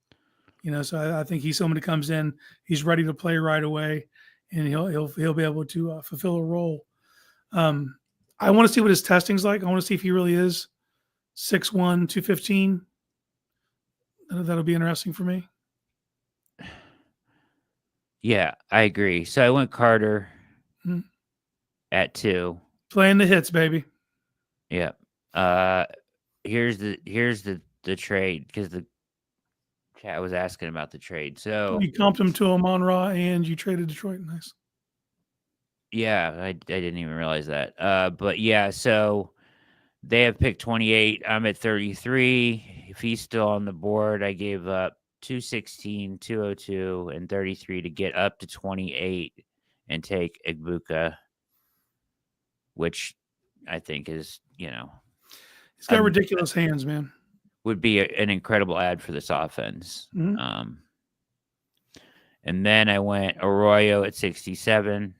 So I think he's someone who comes in, he's ready to play right away, and he'll be able to fulfill a role. I want to see what his testing's like. I want to see if he really is 6'1", 215. That'll be interesting for me. Yeah, I agree. So I went Carter at 2. Playing the hits, baby. Yeah. Here's the trade because the chat was asking about the trade. So you comped him to Amon-Ra and you traded Detroit. Nice. Yeah, I didn't even realize that. But yeah, so they have picked 28. I'm at 33. If he's still on the board, I gave up 216, 202, and 33 to get up to 28 and take Egbuka, which I think is, he's got ridiculous hands, man. Would be an incredible ad for this offense. Mm-hmm. And then I went Arroyo at 67,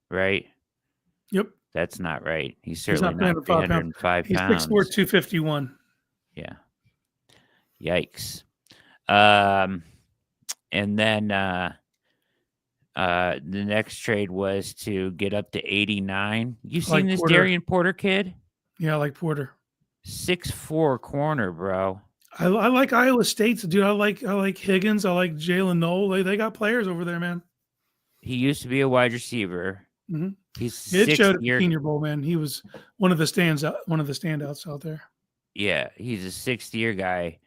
right? Yep. That's not right. He's certainly not 305 He's pounds. 6'4", 251. Yeah. Yikes. And then the next trade was to get up to 89. You seen this Porter. Darian Porter kid? Yeah, I like Porter. 6'4" corner, bro. I like Iowa State's dude. I like Higgins. I like Jalen Noel. They got players over there, man. He used to be a wide receiver. Mm-hmm. He's it showed at the Senior Bowl, man. He was one of the standouts out there. Yeah, he's a 6th-year guy,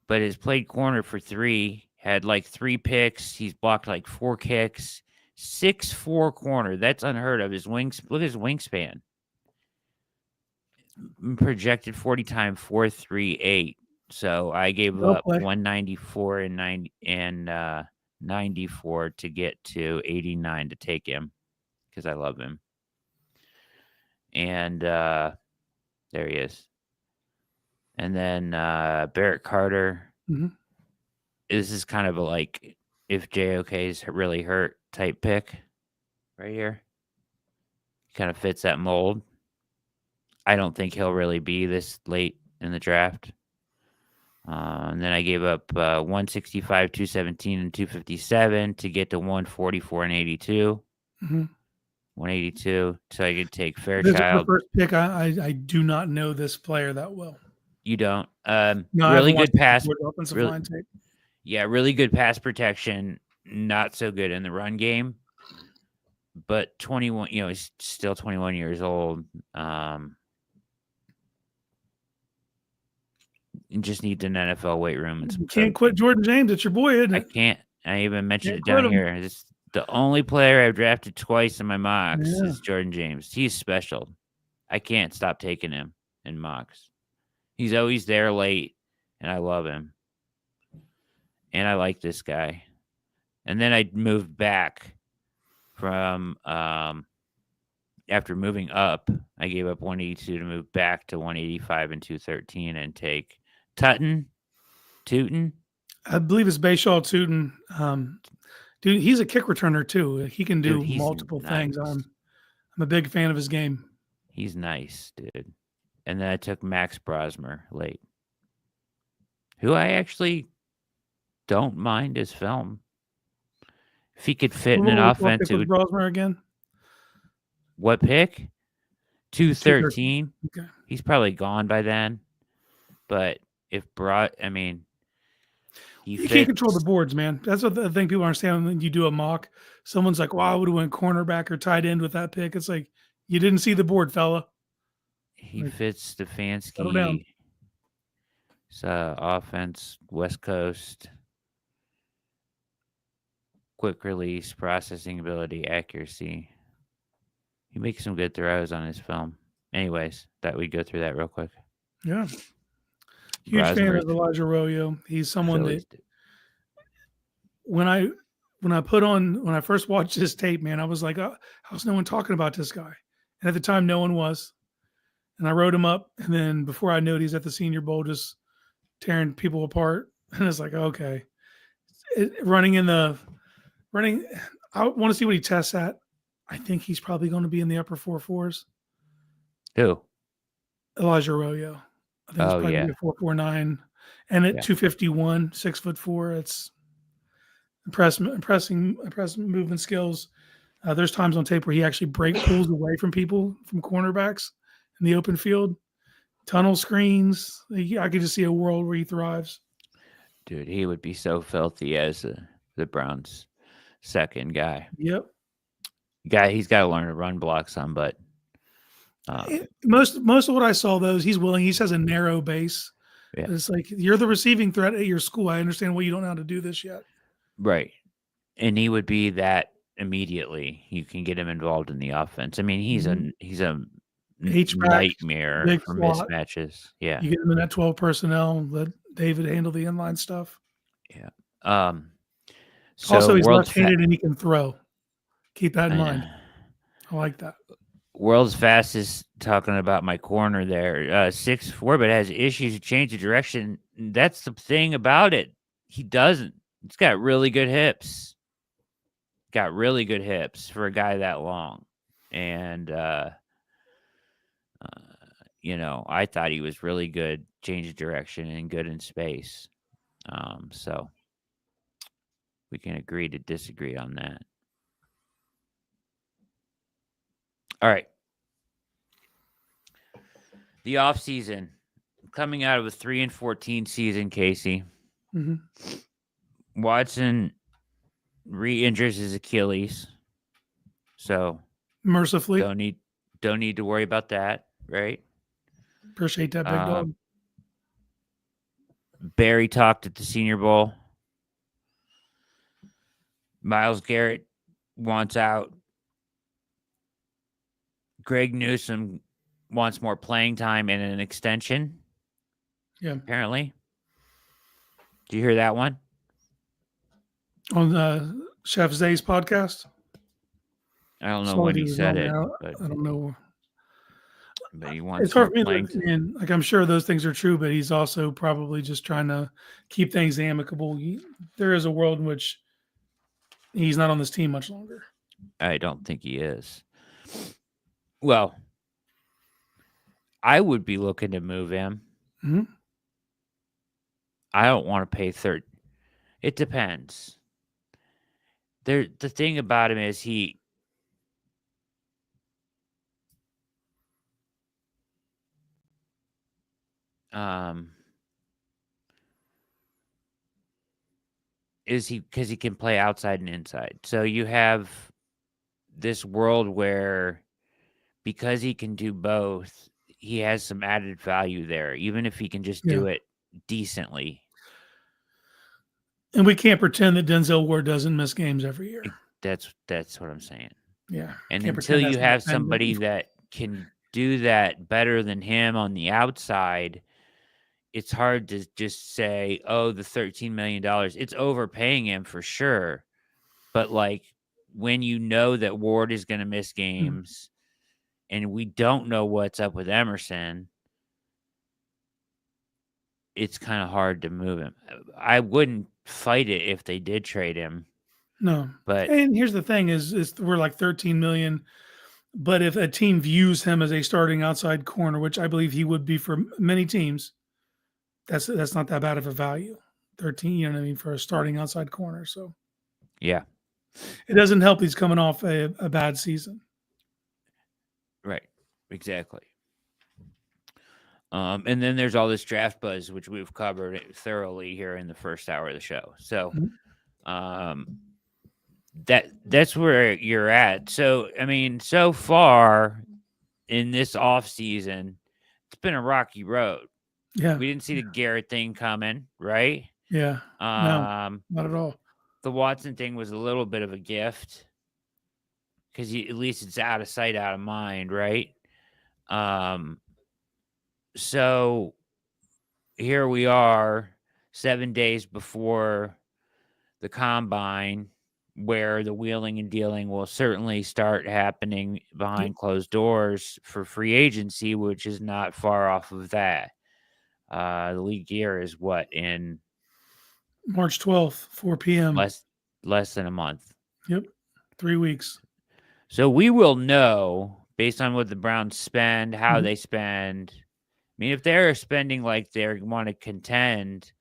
but has played corner for 3. Had like 3 picks. He's blocked like 4 kicks. 6'4" corner. That's unheard of. Look at his wingspan. projected 40 time 438. So I gave Well up play. 194 and 94 to get to 89 to take him because I love him. And there he is. And then Barrett Carter. Mm-hmm. This is kind of a like if JOK's really hurt type pick right here. Kind of fits that mold. I don't think he'll really be this late in the draft. And then I gave up 165, 217, and 257 to get to 144 and 82. Mm-hmm. 182. So I could take This is the Fairchild. first pick. I do not know this player that well. You don't. No, I really haven't good watched pass. offensive Really, line tape. yeah, really good pass protection. Not so good in the run game. But 21, he's still 21 years old. And just needs an NFL weight room and some You can't coaching. quit Jordan James. It's your boy, isn't I it? can't. I even mentioned Can't it down quit him. here. It's the only player I've drafted twice in my mocks Yeah. is Jordan James. He's special. I can't stop taking him in mocks. He's always there late, and I love him. And I like this guy. And then I moved back from after moving up. I gave up 182 to move back to 185 and 213 and take Tootin. I believe it's Bayshaw Tootin. Dude, he's a kick returner too. He can do Dude, he's multiple things. nice. I'm a big fan of his game. He's nice, dude. And then I took Max Brosmer late, who I actually don't mind his film. If he could fit in an offense, it would. Brosmer again. What pick? 213. Okay. He's probably gone by then. But if you can't control the boards, man. That's what the thing people understand when you do a mock. Someone's like, "Wow, I would have went cornerback or tight end with that pick." It's like you didn't see the board, fella. He fits Stefanski. Settle down. Offense, West Coast, quick release, processing ability, accuracy. He makes some good throws on his film. Anyways, thought we'd go through that real quick. Yeah. Huge fan of Elijah Arroyo. He's someone that when I first watched his tape, man, I was like, how's no one talking about this guy? And at the time, no one was. And I wrote him up. And then before I knew it, he's at the Senior Bowl just tearing people apart. And it's like, okay. I want to see what he tests at. I think he's probably going to be in the upper 4.4s. Who? Elijah Arroyo. I think it's probably going to be a 4.49. And at 251, 6'4", it's impressive movement skills. There's times on tape where he actually pulls away from people, from cornerbacks in the open field. Tunnel screens. I could just see a world where he thrives. Dude, he would be so filthy as the Browns' second guy. Yep. He's got to learn to run block some, but most of what I saw, though, is he's willing. He has a narrow base. Yeah. It's like you're the receiving threat at your school. I understand why you don't know how to do this yet. Right. And he would be that immediately. You can get him involved in the offense. I mean, he's a nightmare for mismatches. Yeah. You get him in that 12 personnel, let David handle the inline stuff. Yeah. So also, he's left-handed and he can throw. Keep that in mind. I like that. World's fastest, talking about my corner there, 6'4", but has issues to change the direction. That's the thing about it. He doesn't. He's got really good hips. Got really good hips for a guy that long. And, I thought he was really good, change of direction, and good in space. So we can agree to disagree on that. All right. The offseason, coming out of a 3-14 season, Casey. Mm-hmm. Watson re-injures his Achilles, so mercifully don't need to worry about that, right? Appreciate that, big dog. Barry talked at the Senior Bowl. Myles Garrett wants out. Greg Newsome wants more playing time and an extension. Yeah. Apparently. Do you hear that one? On Chef Zay's podcast. I don't know Saw when that he he was said on it, there. but I don't know. he It's wants hard more for me playing to, time. and like I'm sure those things are true, but he's also probably just trying to keep things amicable. There is a world in which he's not on this team much longer. I don't think he is. Well, I would be looking to move him. Mm-hmm. I don't want to pay third. It depends. The thing about him is um he because he can play outside and inside. So you have this world where because he can do both, he has some added value there, even if he can just Yeah. do it decently. And we can't pretend that Denzel Ward doesn't miss games every year. That's what I'm saying. Yeah. And Can't until pretend you that's not have been somebody that can do that better than him on the outside, it's hard to just say, "Oh, the $13 million, it's overpaying him for sure." But like when you know that Ward is going to miss games and we don't know what's up with Emerson, it's kind of hard to move him. I wouldn't fight it if they did trade him. No. But And here's the thing is we're like 13 million. But if a team views him as a starting outside corner, which I believe he would be for many teams, that's not that bad of a value. 13, you know what I mean, for a starting outside corner. So yeah, it doesn't help he's coming off a bad season. right. Exactly. And then there's all this draft buzz, which we've covered thoroughly here in the first hour of the show. So, that's where you're at. So, I mean, so far in this off season, it's been a rocky road. Yeah. We didn't see the Garrett thing coming, right? Yeah. No, not at all. The Watson thing was a little bit of a gift because at least it's out of sight, out of mind, right? So here we are 7 days before the combine where the wheeling and dealing will certainly start happening behind closed doors for free agency, which is not far off of that. The league year is what, in March 12th, 4 p.m. less than a month. Yep. 3 weeks. So we will know based on what the Browns spend, how they spend. I mean, if they're spending like they want to contend,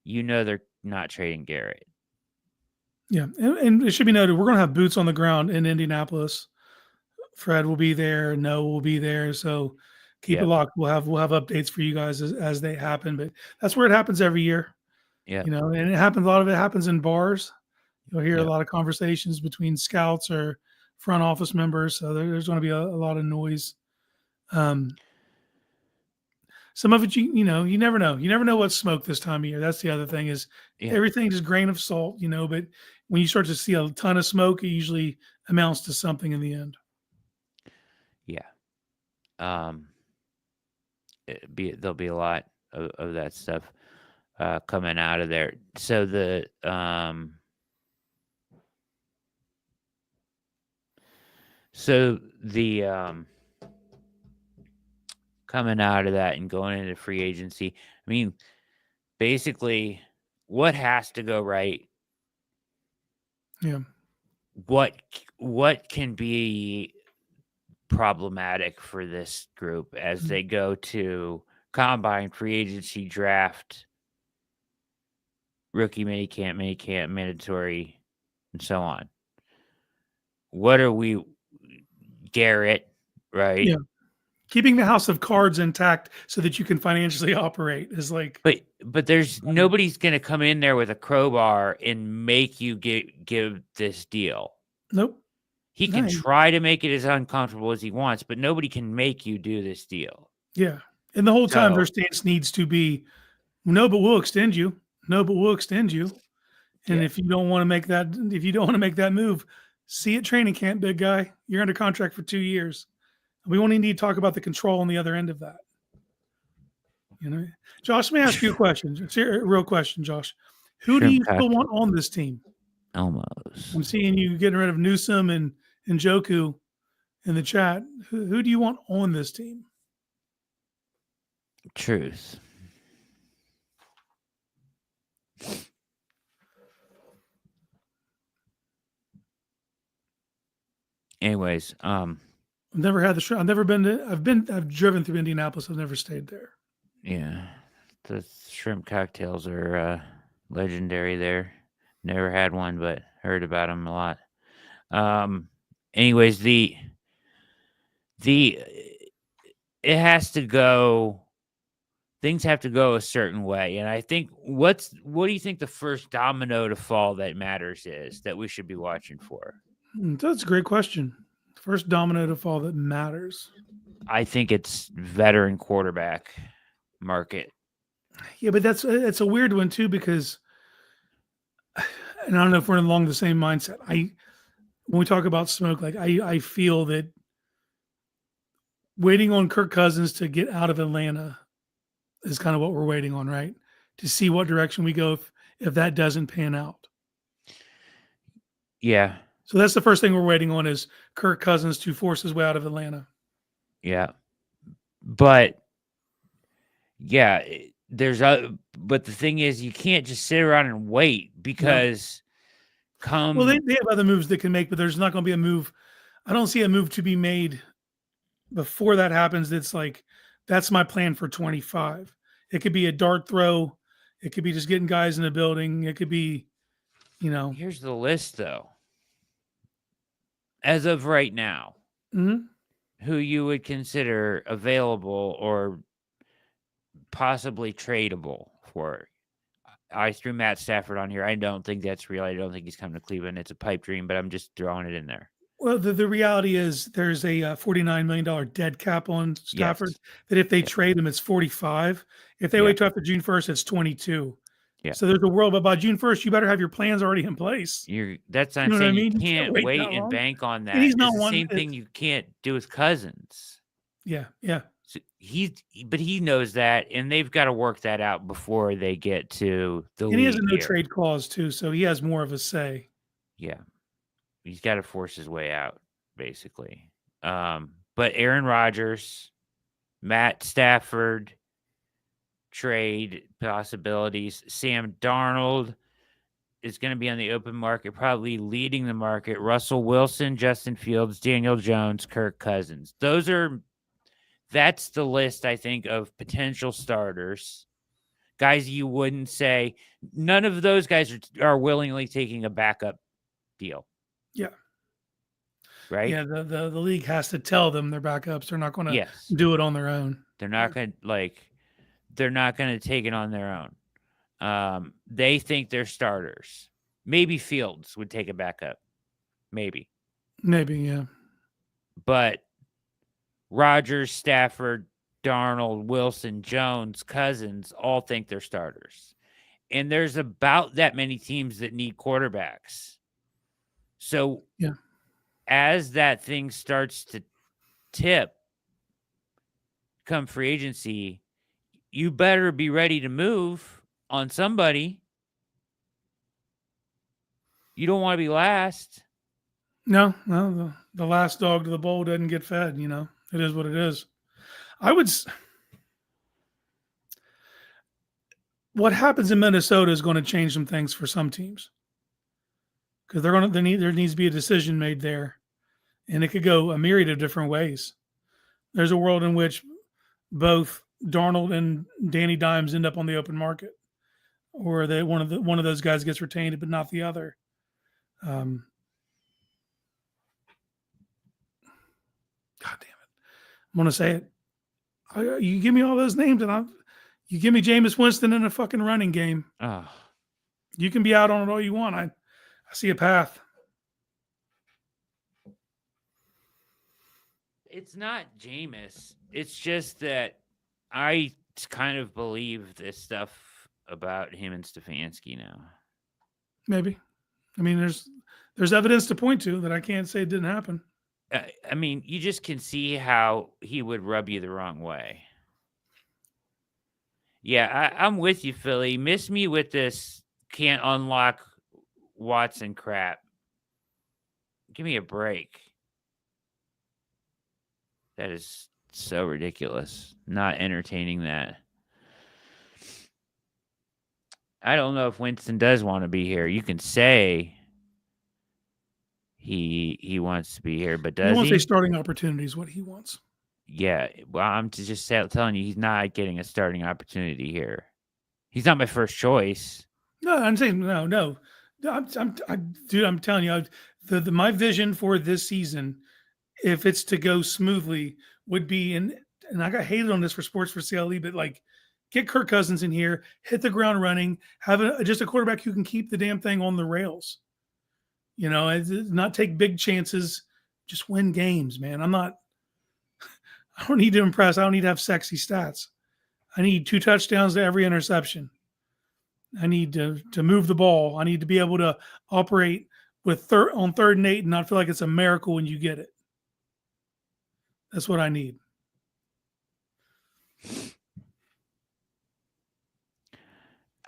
they're not trading Garrett. Yeah. And it should be noted, we're going to have boots on the ground in Indianapolis. Fred will be there. Noah will be there. So keep it locked. We'll have updates for you guys as they happen. But that's where it happens every year. Yeah. And it happens. A lot of it happens in bars. You'll hear a lot of conversations between scouts or front office members. So there's going to be a lot of noise. Some of it, you never know. You never know what's smoke this time of year. That's the other thing is everything's just grain of salt, but when you start to see a ton of smoke, it usually amounts to something in the end. Yeah. There'll be a lot of that stuff coming out of there. So the coming out of that and going into free agency, I mean, basically, what has to go right? Yeah. What can be problematic for this group as they go to combine, free agency, draft, rookie minicamp, mandatory, and so on? What are we, Garrett, right? Yeah. Keeping the house of cards intact so that you can financially operate is like. But there's nobody's going to come in there with a crowbar and make you give this deal. Nope. He can try to make it as uncomfortable as he wants, but nobody can make you do this deal. Yeah. And the whole time their stance needs to be, no, but we'll extend you. No, but we'll extend you. And if you don't want to make that move, see at training camp, big guy, you're under contract for 2 years. We only need to talk about the control on the other end of that. Josh, let me ask you a question. It's a real question, Josh. Who do you still want on this team? Almost. I'm seeing you getting rid of Newsom and Njoku in the chat. Who do you want on this team? Truth. Anyways, I've never had the shrimp. I've driven through Indianapolis. I've never stayed there. Yeah, the shrimp cocktails are legendary there. Never had one, but heard about them a lot. Anyways, it has to go. Things have to go a certain way, and I think what do you think the first domino to fall that matters is that we should be watching for? That's a great question. First domino to fall that matters. I think it's veteran quarterback market. Yeah, but it's a weird one too because, and I don't know if we're along the same mindset. When we talk about smoke, like I feel that waiting on Kirk Cousins to get out of Atlanta is kind of what we're waiting on, right? To see what direction we go if that doesn't pan out. Yeah. So that's the first thing we're waiting on is Kirk Cousins to force his way out of Atlanta. Yeah. But yeah, but the thing is you can't just sit around and wait because well, they have other moves they can make, but there's not going to be a move. I don't see a move to be made before that happens. That's like, that's my plan for 25. It could be a dart throw. It could be just getting guys in the building. It could be, Here's the list, though. As of right now, who you would consider available or possibly tradable for. I threw Matt Stafford on here. I don't think that's real. I don't think he's coming to Cleveland. It's a pipe dream, but I'm just throwing it in there. Well, the reality is there's a $49 million dead cap on Stafford. Yes. That if they trade him, it's 45. If they wait till after June 1st, it's 22. Yeah. So there's a world, but by June 1st, you better have your plans already in place. That's what I'm saying. You can't wait and bank on that. And he's not the same thing you can't do with Cousins. Yeah, yeah. So but he knows that, and they've got to work that out before they get to the league. And he has a no trade clause too, so he has more of a say. Yeah. He's got to force his way out, basically. But Aaron Rodgers, Matt Stafford, trade possibilities. Sam Darnold is going to be on the open market, probably leading the market. Russell Wilson, Justin Fields, Daniel Jones, Kirk Cousins. That's the list, I think, of potential starters. Guys you wouldn't say. None of those guys are willingly taking a backup deal. Yeah. Right? Yeah, the league has to tell them they're backups. They're not going to do it on their own. They're not going to take it on their own. They think they're starters. Maybe Fields would take a backup. Maybe, yeah. But Rodgers, Stafford, Darnold, Wilson, Jones, Cousins all think they're starters. And there's about that many teams that need quarterbacks. So as that thing starts to tip come free agency, you better be ready to move on somebody. You don't want to be last. No, the last dog to the bowl doesn't get fed, It is what it is. What happens in Minnesota is going to change some things for some teams. Because there needs to be a decision made there. And it could go a myriad of different ways. There's a world in which both Darnold and Danny Dimes end up on the open market, or that one of those guys gets retained, but not the other. God damn it! I'm gonna say it. You give me all those names, and you give me Jameis Winston in a fucking running game. Oh. You can be out on it all you want. I see a path. It's not Jameis. It's just that I kind of believe this stuff about him and Stefanski now. Maybe. I mean, there's evidence to point to that I can't say it didn't happen. I mean, you just can see how he would rub you the wrong way. Yeah, I'm with you, Philly. Miss me with this can't unlock Watson crap. Give me a break. That is so ridiculous. Not entertaining that. I don't know if Winston does want to be here. You can say he wants to be here, but He does wants a he? starting opportunity is what he wants. Yeah. Well, I'm just telling you, he's not getting a starting opportunity here. He's not my first choice. No, I'm saying no. Dude, I'm telling you, my vision for this season, if it's to go smoothly, would be and I got hated on this for Sports for CLE, but like get Kirk Cousins in here, hit the ground running, have just a quarterback who can keep the damn thing on the rails. You know, not take big chances, just win games, man. I don't need to impress. I don't need to have sexy stats. I need 2 touchdowns to every interception. I need to move the ball. I need to be able to operate with on 3rd and 8 and not feel like it's a miracle when you get it. That's what I need.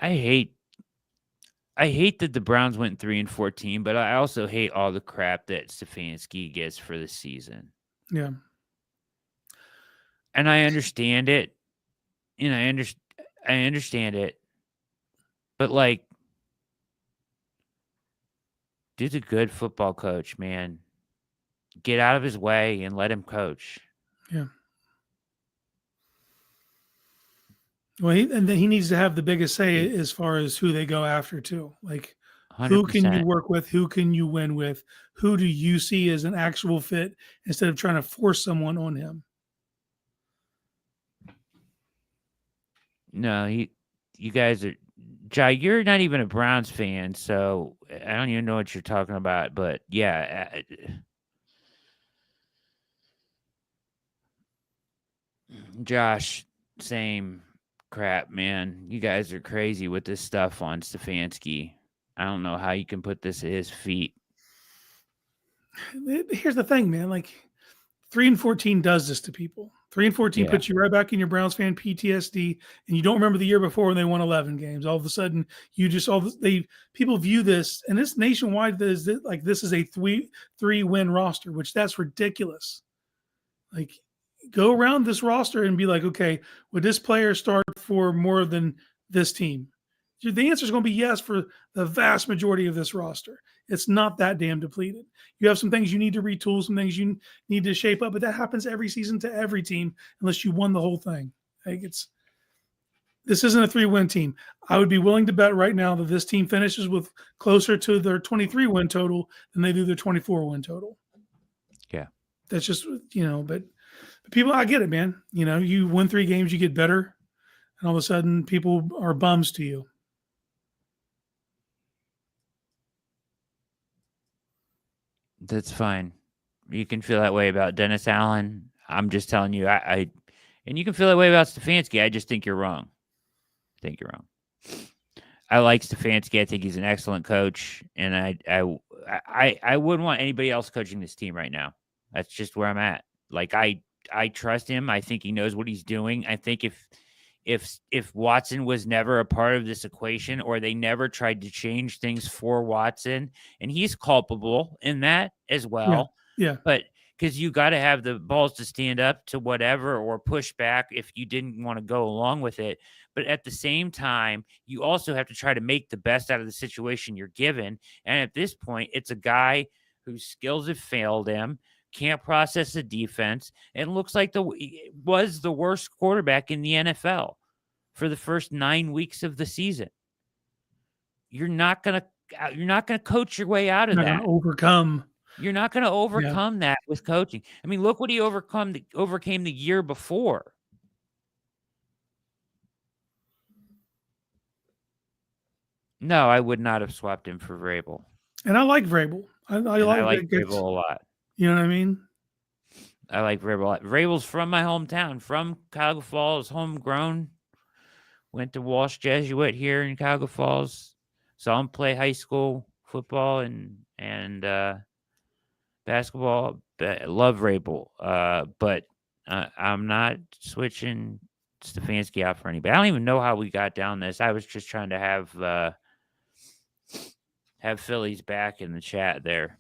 I hate that the Browns went 3-14, but I also hate all the crap that Stefanski gets for the season. Yeah. And I understand it. And I understand it. But like, dude's a good football coach, man. Get out of his way and let him coach. Yeah. Well, and then he needs to have the biggest say as far as who they go after too. Like 100%. who can you work with? Who can you win with? Who do you see as an actual fit instead of trying to force someone on him? No, you guys are Jai, you're not even a Browns fan, so I don't even know what you're talking about. But yeah, Josh, same crap, man. You guys are crazy with this stuff on Stefanski. I don't know how you can put this at his feet. Here's the thing, man. Like 3-14 does this to people. 3-14 puts you right back in your Browns fan PTSD, and you don't remember the year before when they won 11 games. All of a sudden, you just people view this, and this nationwide this is a three win roster, which that's ridiculous. Like, go around this roster and be like, okay, would this player start for more than this team? The answer is going to be yes for the vast majority of this roster. It's not that damn depleted. You have some things you need to retool, some things you need to shape up, but that happens every season to every team unless you won the whole thing. Like this isn't a 3-win team. I would be willing to bet right now that this team finishes with closer to their 23-win total than they do their 24-win total. Yeah. That's just, but people, I get it, man. You win 3 games, you get better, and all of a sudden people are bums to you. That's fine. You can feel that way about Dennis Allen. I'm just telling you, and you can feel that way about Stefanski. I just think you're wrong. I like Stefanski. I think he's an excellent coach, and I wouldn't want anybody else coaching this team right now. That's just where I'm at. Like I trust him. I think he knows what he's doing. I think if Watson was never a part of this equation, or they never tried to change things for Watson, and he's culpable in that as well. Yeah. But because you got to have the balls to stand up to whatever or push back if you didn't want to go along with it. But at the same time, you also have to try to make the best out of the situation you're given. And at this point, it's a guy whose skills have failed him, can't process the defense, and looks like was the worst quarterback in the NFL for the first 9 weeks of the season. You're not gonna coach your way out of that. You're not going to overcome that with coaching. I mean, look what he overcame the year before. No, I would not have swapped him for Vrabel. And I like Vrabel. I like Vrabel a lot. You know what I mean? I like Vrabel a lot. Vrabel's from my hometown, from Cuyahoga Falls, homegrown. Went to Walsh Jesuit here in Cuyahoga Falls. Saw him play high school football and basketball. Love Rabel, but I'm not switching Stefanski out for anybody. I don't even know how we got down this. I was just trying to have Phillies back in the chat there,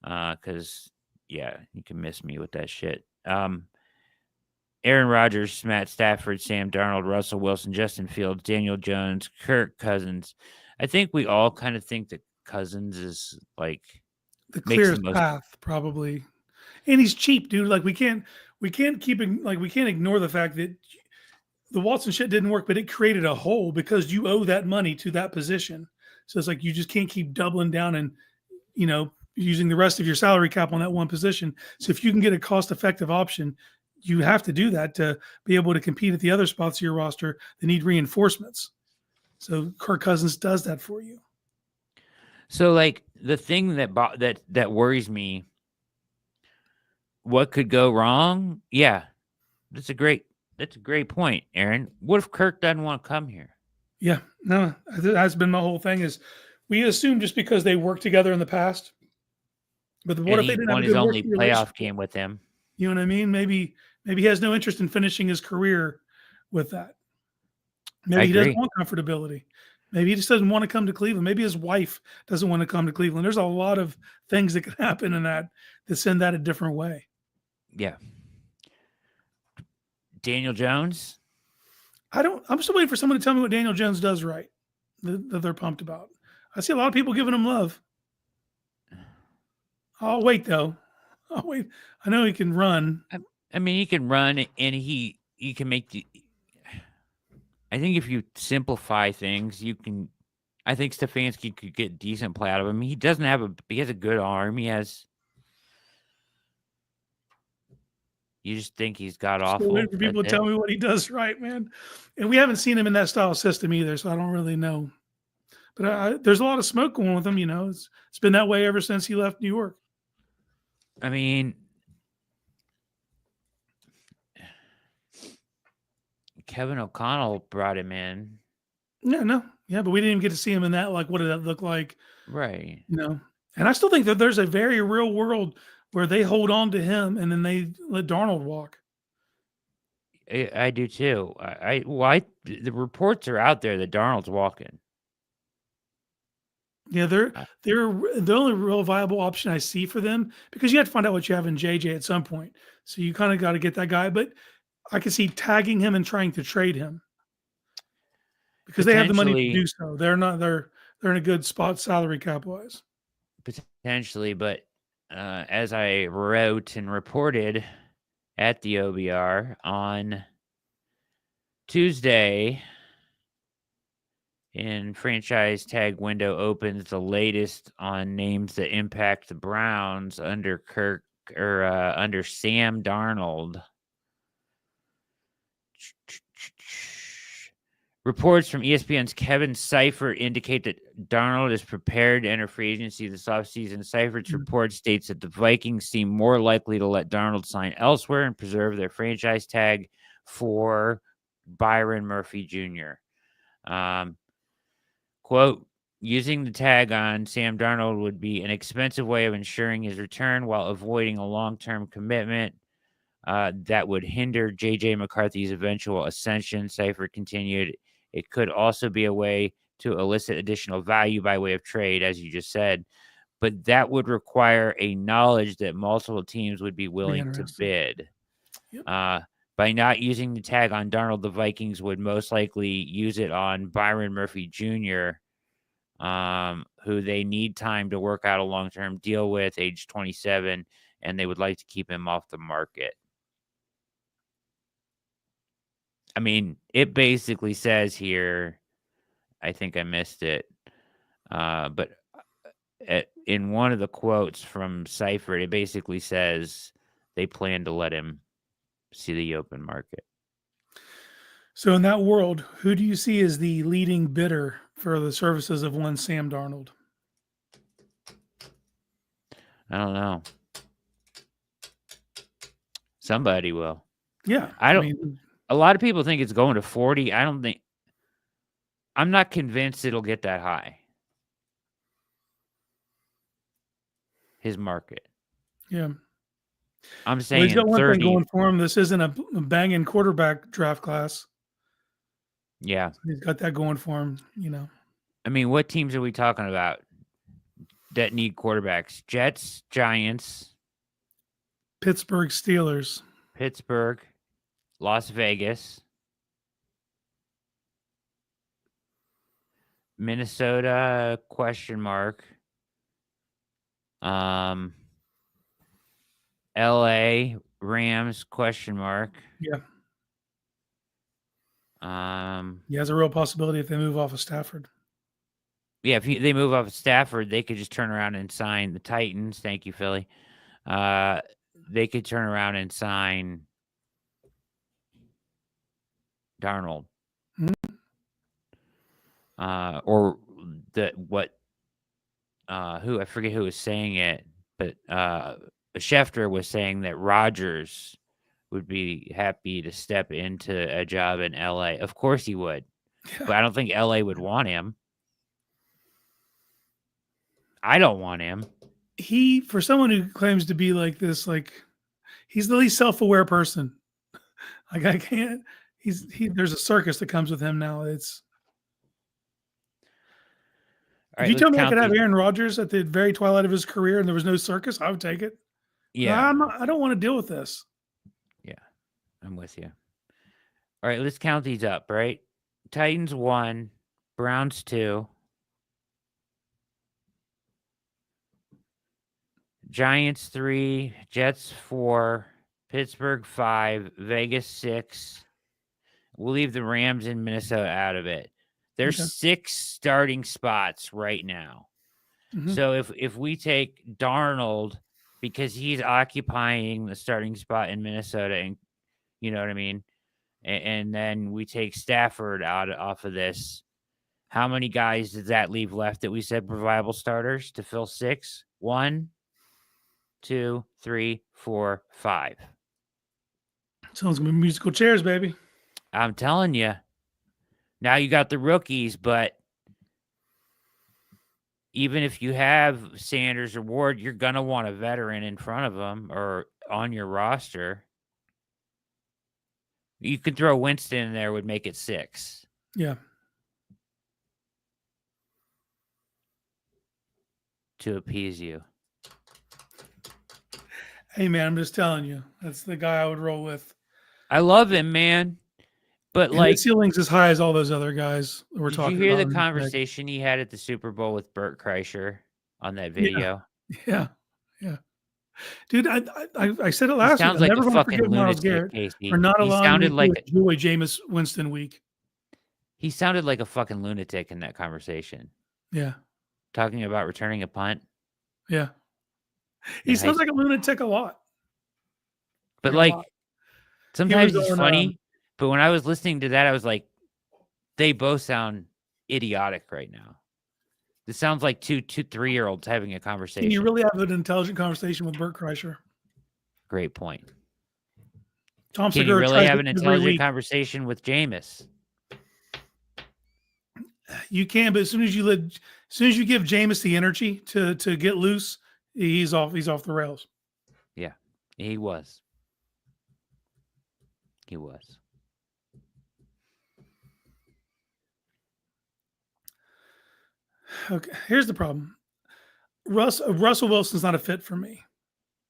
because yeah, you can miss me with that shit. Aaron Rodgers, Matt Stafford, Sam Darnold, Russell Wilson, Justin Fields, Daniel Jones, Kirk Cousins. I think we all kind of think that Cousins is like The makes the clearest most. path, probably. And he's cheap, dude. Like we can't we can't ignore the fact that the Watson shit didn't work, but it created a hole because you owe that money to that position. So it's like you just can't keep doubling down and using the rest of your salary cap on that one position. So if you can get a cost effective option, you have to do that to be able to compete at the other spots of your roster that need reinforcements. So Kirk Cousins does that for you. So like the thing that worries me, what could go wrong? Yeah, that's a great point, Aaron. What if Kirk doesn't want to come here? Yeah, no, that's been my whole thing is we assume just because they worked together in the past, but what And if they he didn't have won a his good only working playoff relationship? game with him. You know what I mean? Maybe he has no interest in finishing his career with that. I Maybe he doesn't agree. want comfortability. Maybe he just doesn't want to come to Cleveland. Maybe his wife doesn't want to come to Cleveland. There's a lot of things that could happen in that send that a different way. Yeah. Daniel Jones? I'm still waiting for someone to tell me what Daniel Jones does right that they're pumped about. I see a lot of people giving him love. I'll wait though. I'll wait. I know he can run. I mean, he can run and he can make the. I think if you simplify things, you can. I think Stefanski could get decent play out of him. He doesn't have he has a good arm. He has. You just think he's got Still waiting awful. for That's people to it. tell me what he does right, man. And we haven't seen him in that style system either, so I don't really know. But there's a lot of smoke going with him. It's been that way ever since he left New York. I mean, Kevin O'Connell brought him in. Yeah, but we didn't even get to see him in that. Like, what did that look like? Right. And I still think that there's a very real world where they hold on to him and then they let Darnold walk. I do too. The reports are out there that Darnold's walking. Yeah, they're the only real viable option I see for them because you have to find out what you have in JJ at some point. So you kind of got to get that guy. But I can see tagging him and trying to trade him because they have the money to do so. They're in a good spot salary cap wise. Potentially, but as I wrote and reported at the OBR on Tuesday, in franchise tag window opens the latest on names that impact the Browns under Kirk or under Sam Darnold. Reports from ESPN's Kevin Seifert indicate that Darnold is prepared to enter free agency this offseason. Seifert's report states that the Vikings seem more likely to let Darnold sign elsewhere and preserve their franchise tag for Byron Murphy Jr. Quote, using the tag on Sam Darnold would be an expensive way of ensuring his return while avoiding a long-term commitment that would hinder J.J. McCarthy's eventual ascension, Seifert continued. It could also be a way to elicit additional value by way of trade, as you just said, but that would require a knowledge that multiple teams would be willing to bid. Yep. By not using the tag on Darnold, the Vikings would most likely use it on Byron Murphy Jr., who they need time to work out a long-term deal with, age 27, and they would like to keep him off the market. I mean, it basically says here, I think I missed it, but in one of the quotes from Seifert, it basically says they plan to let him see the open market. So in that world, who do you see as the leading bidder for the services of one Sam Darnold? I don't know. Somebody will. Yeah. I mean, a lot of people think it's going to 40. I'm not convinced it'll get that high. His market. Yeah. I'm Well, saying he's got one thing 30. going for him. This isn't a banging quarterback draft class. Yeah. He's got that going for him, you know. I mean, what teams are we talking about that need quarterbacks? Jets, Giants, Pittsburgh Steelers. Pittsburgh, Las Vegas, Minnesota, question mark. LA, Rams, question mark. Yeah. He has a real possibility if they move off of Stafford. Yeah, if they move off of Stafford, they could just turn around and sign the Titans. Thank you, Philly. They could turn around and sign Darnold. Mm-hmm. Or who I forget who was saying it, but Schefter was saying that Rodgers would be happy to step into a job in LA. Of course he would, but I don't think LA would want him. I don't want him. For someone who claims to be like this, like he's the least self-aware person. Like I can't. There's a circus that comes with him now. It's. If you tell me I could have Aaron Rodgers at the very twilight of his career and there was no circus, I would take it. Yeah, I don't want to deal with this. Yeah, I'm with you. All right, let's count these up. Right, Titans 1, Browns 2, Giants 3, Jets 4, Pittsburgh 5, Vegas 6. We'll leave the Rams and Minnesota out of it. There's 6 starting spots right now. Mm-hmm. So if we take Darnold because he's occupying the starting spot in Minnesota, and you know what I mean, and then we take Stafford off of this, how many guys does that leave left that we said were viable starters to fill 6? 1, 2, 3, 4, 5. Sounds like musical chairs, baby. I'm telling you. Now you got the rookies, but even if you have Sanders or Ward, you're going to want a veteran in front of them or on your roster. You could throw Winston in there, would make it 6. Yeah. To appease you. Hey, man, I'm just telling you. That's the guy I would roll with. I love him, man. But like, his ceiling's as high as all those other guys we're talking about. Did you hear the conversation he had at the Super Bowl with Bert Kreischer on that video? Yeah. Dude, I said it last week. Sounds like a fucking lunatic, Casey. For not allowing me to enjoy Jameis Winston week. He sounded like a fucking lunatic in that conversation. Yeah. Talking about returning a punt. Yeah. He sounds like a lunatic a lot. But like, sometimes he's funny. But when I was listening to that, I was like, they both sound idiotic right now. This sounds like two 3-year-olds having a conversation. Can you really have an intelligent conversation with Bert Kreischer? Great point. Tom Can you really have an intelligent conversation with Jameis? You can, but as soon as you give Jameis the energy to get loose, he's off the rails. Yeah, he was. He was. Okay, here's the problem. Russell Wilson's not a fit for me,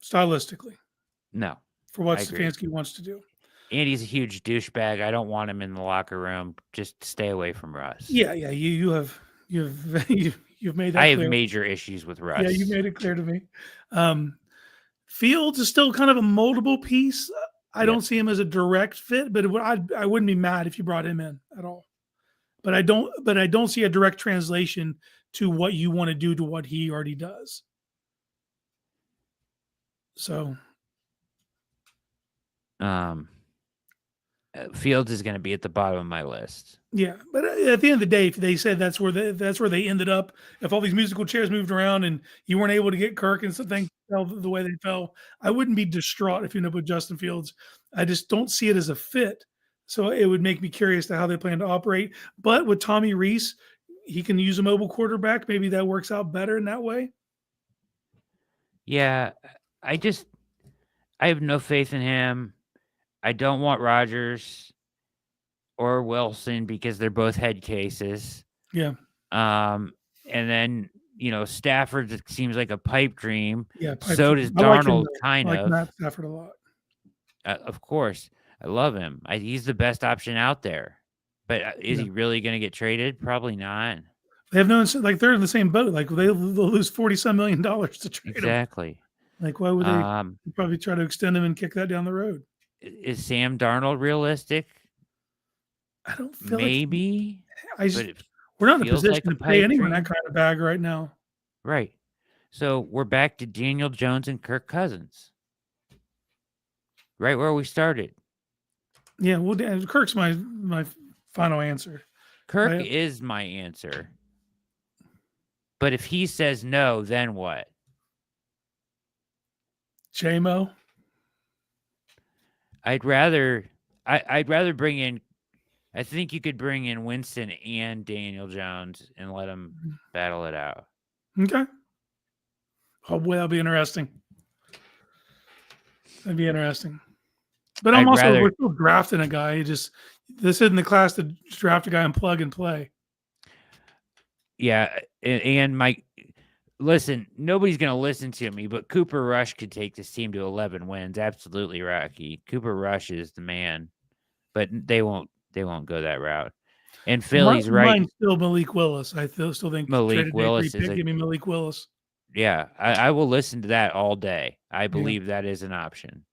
stylistically. No. For what Stefanski wants to do. And he's a huge douchebag. I don't want him in the locker room. Just stay away from Russ. Yeah. You've made that I clear. have major issues with Russ. Yeah, you made it clear to me. Fields is still kind of a moldable piece. I don't see him as a direct fit, but I wouldn't be mad if you brought him in at all. But I don't see a direct translation to what you want to do to what he already does. So, Fields is going to be at the bottom of my list. Yeah, but at the end of the day, if they said that's where they ended up, if all these musical chairs moved around and you weren't able to get Kirk and things fell the way they fell, I wouldn't be distraught if you end up with Justin Fields. I just don't see it as a fit. So it would make me curious to how they plan to operate. But with Tommy Rees, he can use a mobile quarterback. Maybe that works out better in that way. Yeah, I have no faith in him. I don't want Rodgers or Wilson because they're both head cases. Yeah. And then Stafford seems like a pipe dream. Yeah. So does I like him Darnold, though. I kind like of. Matt Stafford a lot. Of course, I love him. He's the best option out there. But is Yeah. he really going to get traded? Probably not. They have no, like, they're in the same boat. Like, they'll lose $40-some million to trade him. Exactly. Like, why would they probably try to extend him and kick that down the road? Is Sam Darnold realistic? I don't feel maybe. But we're not in a feels position like a to pay pipe anyone dream. that kind of bag right now. Right. So we're back to Daniel Jones and Kirk Cousins. Right where we started. Yeah, well, Kirk's my final answer. Kirk is my answer. But if he says no, then what? J-Mo? I'd rather bring in. I think you could bring in Winston and Daniel Jones and let them battle it out. Okay. Oh boy, that'll be interesting. That'd be interesting. But we're still drafting a guy. This isn't the class to draft a guy and plug and play. Yeah, and listen, nobody's going to listen to me, but Cooper Rush could take this team to 11 wins. Absolutely, Rocky. Cooper Rush is the man, but they won't go that route. And Philly's right. Mine's still Malik Willis. I still think Malik Willis is give me Malik Willis. Yeah, I will listen to that all day. I believe that is an option.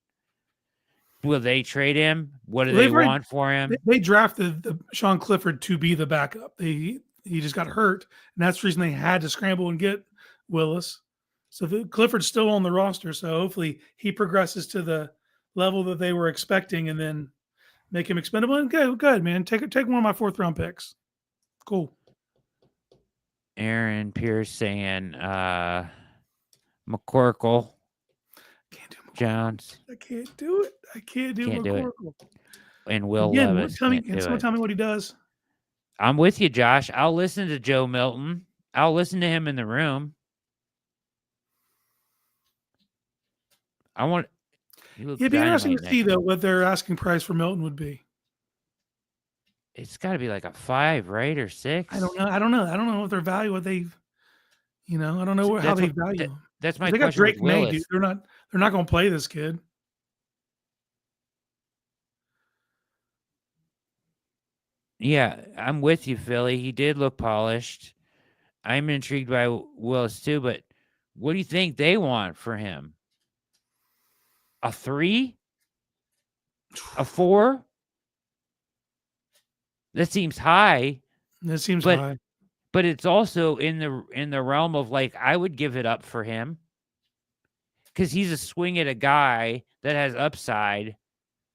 Will they trade him? What do they want for him? They drafted Sean Clifford to be the backup. He just got hurt, and that's the reason they had to scramble and get Willis. So Clifford's still on the roster, so hopefully he progresses to the level that they were expecting, and then make him expendable. And good, man. Take one of my 4th-round picks. Cool. Aaron Pierce saying McCorkle. Can't do McCorkle. Jones. I can't do it. I can't do McCorkle. And Will Levis. Tell me what he does. I'm with you, Josh. I'll listen to Joe Milton. I'll listen to him in the room. It'd be interesting to see, though, what their asking price for Milton would be. It's got to be like a 5, right, or 6. I don't know. I don't know what their value. What they, I don't know how they value him. That's my question. They got Drake May, dude. They're not going to play this kid. Yeah, I'm with you, Philly. He did look polished. I'm intrigued by Willis too, but what do you think they want for him? A 3? A 4? That seems high. High. But it's also in the realm of, like, I would give it up for him because he's a swing at a guy that has upside,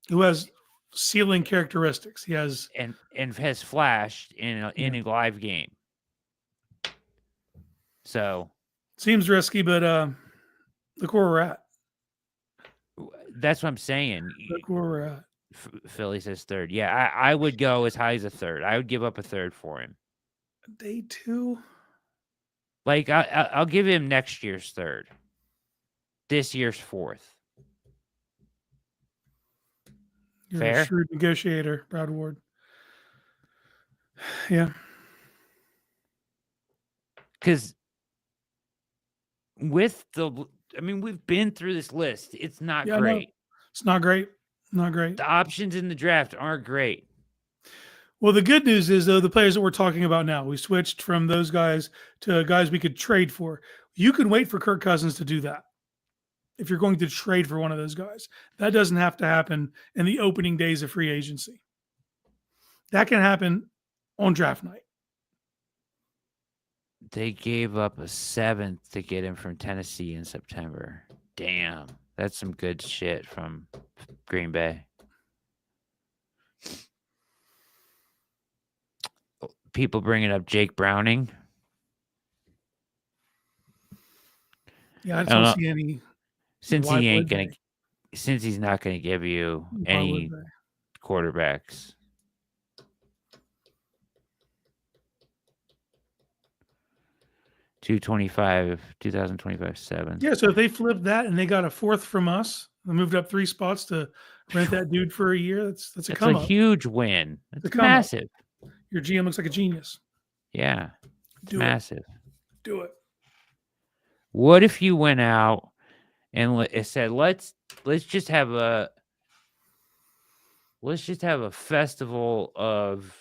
who has ceiling characteristics. He has and has flashed in a live game. So seems risky, but look where we're at. That's what I'm saying. Look where we're at. Philly says 3rd. Yeah, I would go as high as a 3rd. I would give up a 3rd for him. Day 2. Like, I'll give him next year's 3rd. This year's 4th. You're fair? A shrewd negotiator, Brad Ward. Yeah. Because we've been through this list. It's not great. It's not great. Not great. The options in the draft aren't great. Well, the good news is, though, the players that we're talking about now, we switched from those guys to guys we could trade for. You can wait for Kirk Cousins to do that. If you're going to trade for one of those guys, that doesn't have to happen in the opening days of free agency. That can happen on draft night. They gave up a 7th to get him from Tennessee in September. Damn. That's some good shit from Green Bay. People bringing up Jake Browning. Yeah, I don't see any. Since he's not gonna give you any quarterbacks. 2025 7. Yeah, so if they flipped that and they got a fourth from us, and moved up 3 spots to rent that dude for a year, that's a That's come a up. huge win. It's a It's come up. massive. Your GM looks like a genius. Yeah, it's Do massive. it. Do it. What if you went out and it said, let's just have a festival of,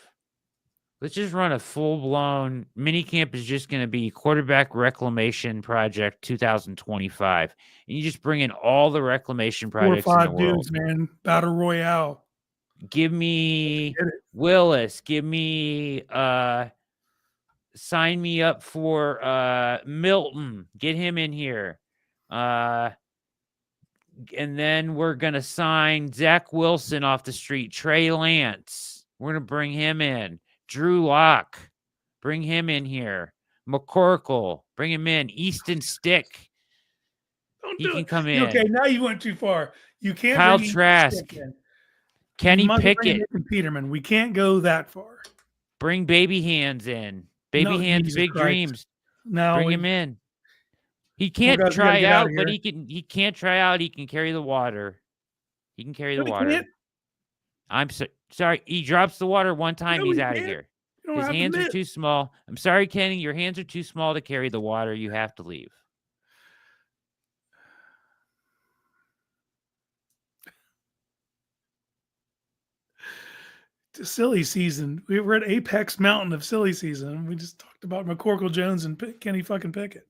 let's just run a full-blown mini camp is just going to be quarterback reclamation project 2025. And you just bring in all the reclamation 4 or projects in the 5 world. dudes, man. Battle Royale. Give me Willis. Give me sign me up for Milton. Get him in here. And then we're gonna sign Zach Wilson off the street. Trey Lance. We're gonna bring him in. Drew Lock. Bring him in here. McCorkle. Bring him in. Easton Stick. He can come in. Okay, now you went too far. You can't Kyle bring Trask. Kenny Pickett. Peterman. We can't go that far. Bring Baby Hands in. Baby Hands, Jesus Big Christ. Dreams. No, Bring him in. He can't try out, but he can't try out. He can carry the water. He can carry the water. I'm sorry. He drops the water one time. He's out of here. His hands are too small. I'm sorry, Kenny. Your hands are too small to carry the water. You have to leave. To silly season. We were at Apex Mountain of silly season. We just talked about McCorkle Jones and Kenny fucking Pickett.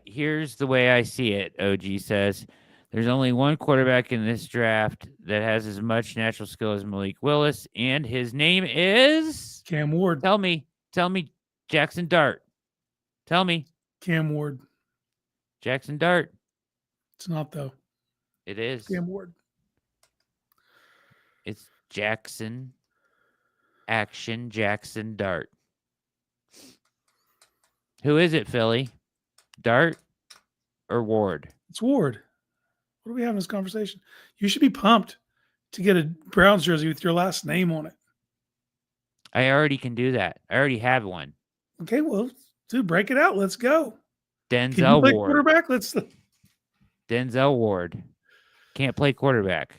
Here's the way I see it, OG says. There's only one quarterback in this draft that has as much natural skill as Malik Willis, and his name is Cam Ward. Tell me, Jackson Dart. Tell me. Cam Ward. Jackson Dart. It's not, though. It is. Cam Ward. It's Jackson Dart. Who is it, Philly? Dart or Ward? It's Ward. What are we having this conversation? You should be pumped to get a Browns jersey with your last name on it. I already can do that. I already have one. Okay, well, dude, break it out. Let's go. Denzel Ward. Quarterback? Denzel Ward. Can't play quarterback.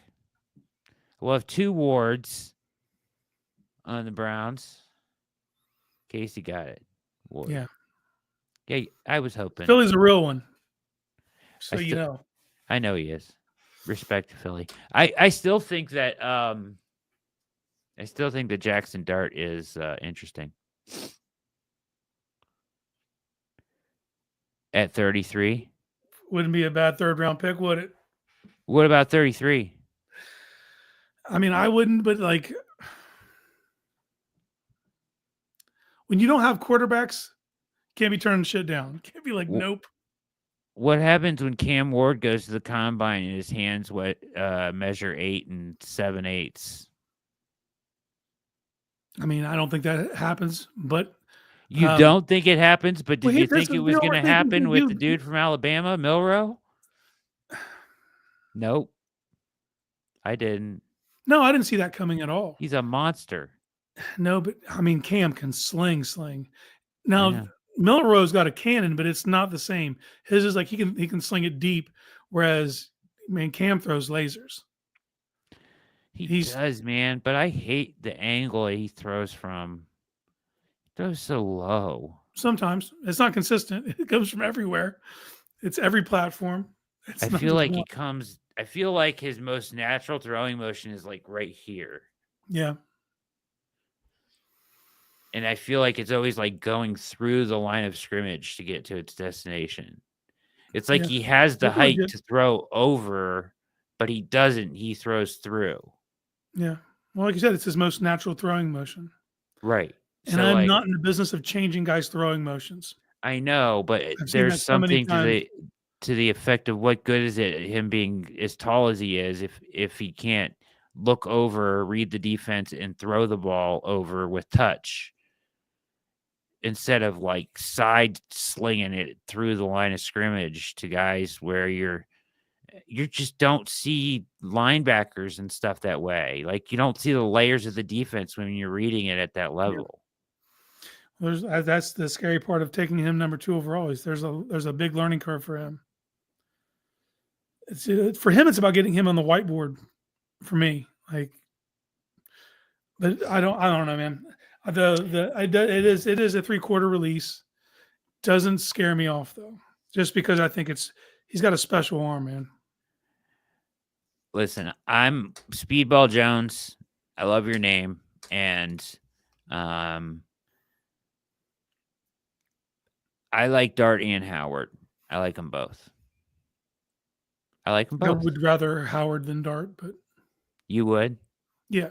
We'll have 2 Wards on the Browns. Casey got it. Ward. Yeah. Yeah, I was hoping. Philly's a real one. So you know. I know he is. Respect to Philly. I still think that Jackson Dart is interesting. At 33. Wouldn't be a bad 3rd round pick, would it? What about 33? I mean, I wouldn't, but like when you don't have quarterbacks, can't be turning shit down. Can't be like, nope. What happens when Cam Ward goes to the combine and his hands measure 8 7/8? I mean, I don't think that happens, but you don't think it happens, but did you think it was going to happen with the dude from Alabama, Milroe? Nope. I didn't. No, I didn't see that coming at all. He's a monster. No, but I mean, Cam can sling. Now, Milroe's got a cannon, but it's not the same. His is like he can sling it deep, whereas Cam throws lasers. He does, man, but I hate the angle he throws from. He throws so low. Sometimes it's not consistent. It comes from everywhere. It's every platform. I feel like his most natural throwing motion is like right here. Yeah. And I feel like it's always like going through the line of scrimmage to get to its destination. It's like he has the height to throw over, but he doesn't. He throws through. Yeah. Well, like you said, it's his most natural throwing motion. Right. And so I'm not in the business of changing guys' throwing motions. I know, but there's something to the effect of what good is it him being as tall as he is if he can't look over, read the defense, and throw the ball over with touch instead of like side slinging it through the line of scrimmage to guys where you just don't see linebackers and stuff that way. Like you don't see the layers of the defense when you're reading it at that level. That's the scary part of taking him number 2 overall. Is there's a big learning curve for him. For him, it's about getting him on the whiteboard. For me, but I don't know, man. It is a 3/4 release. Doesn't scare me off though, just because I think he's got a special arm, man. Listen, I'm Speedball Jones. I love your name, and I like Dart and Howard. I like them both. I would rather Howard than Dart, but you would? Yeah.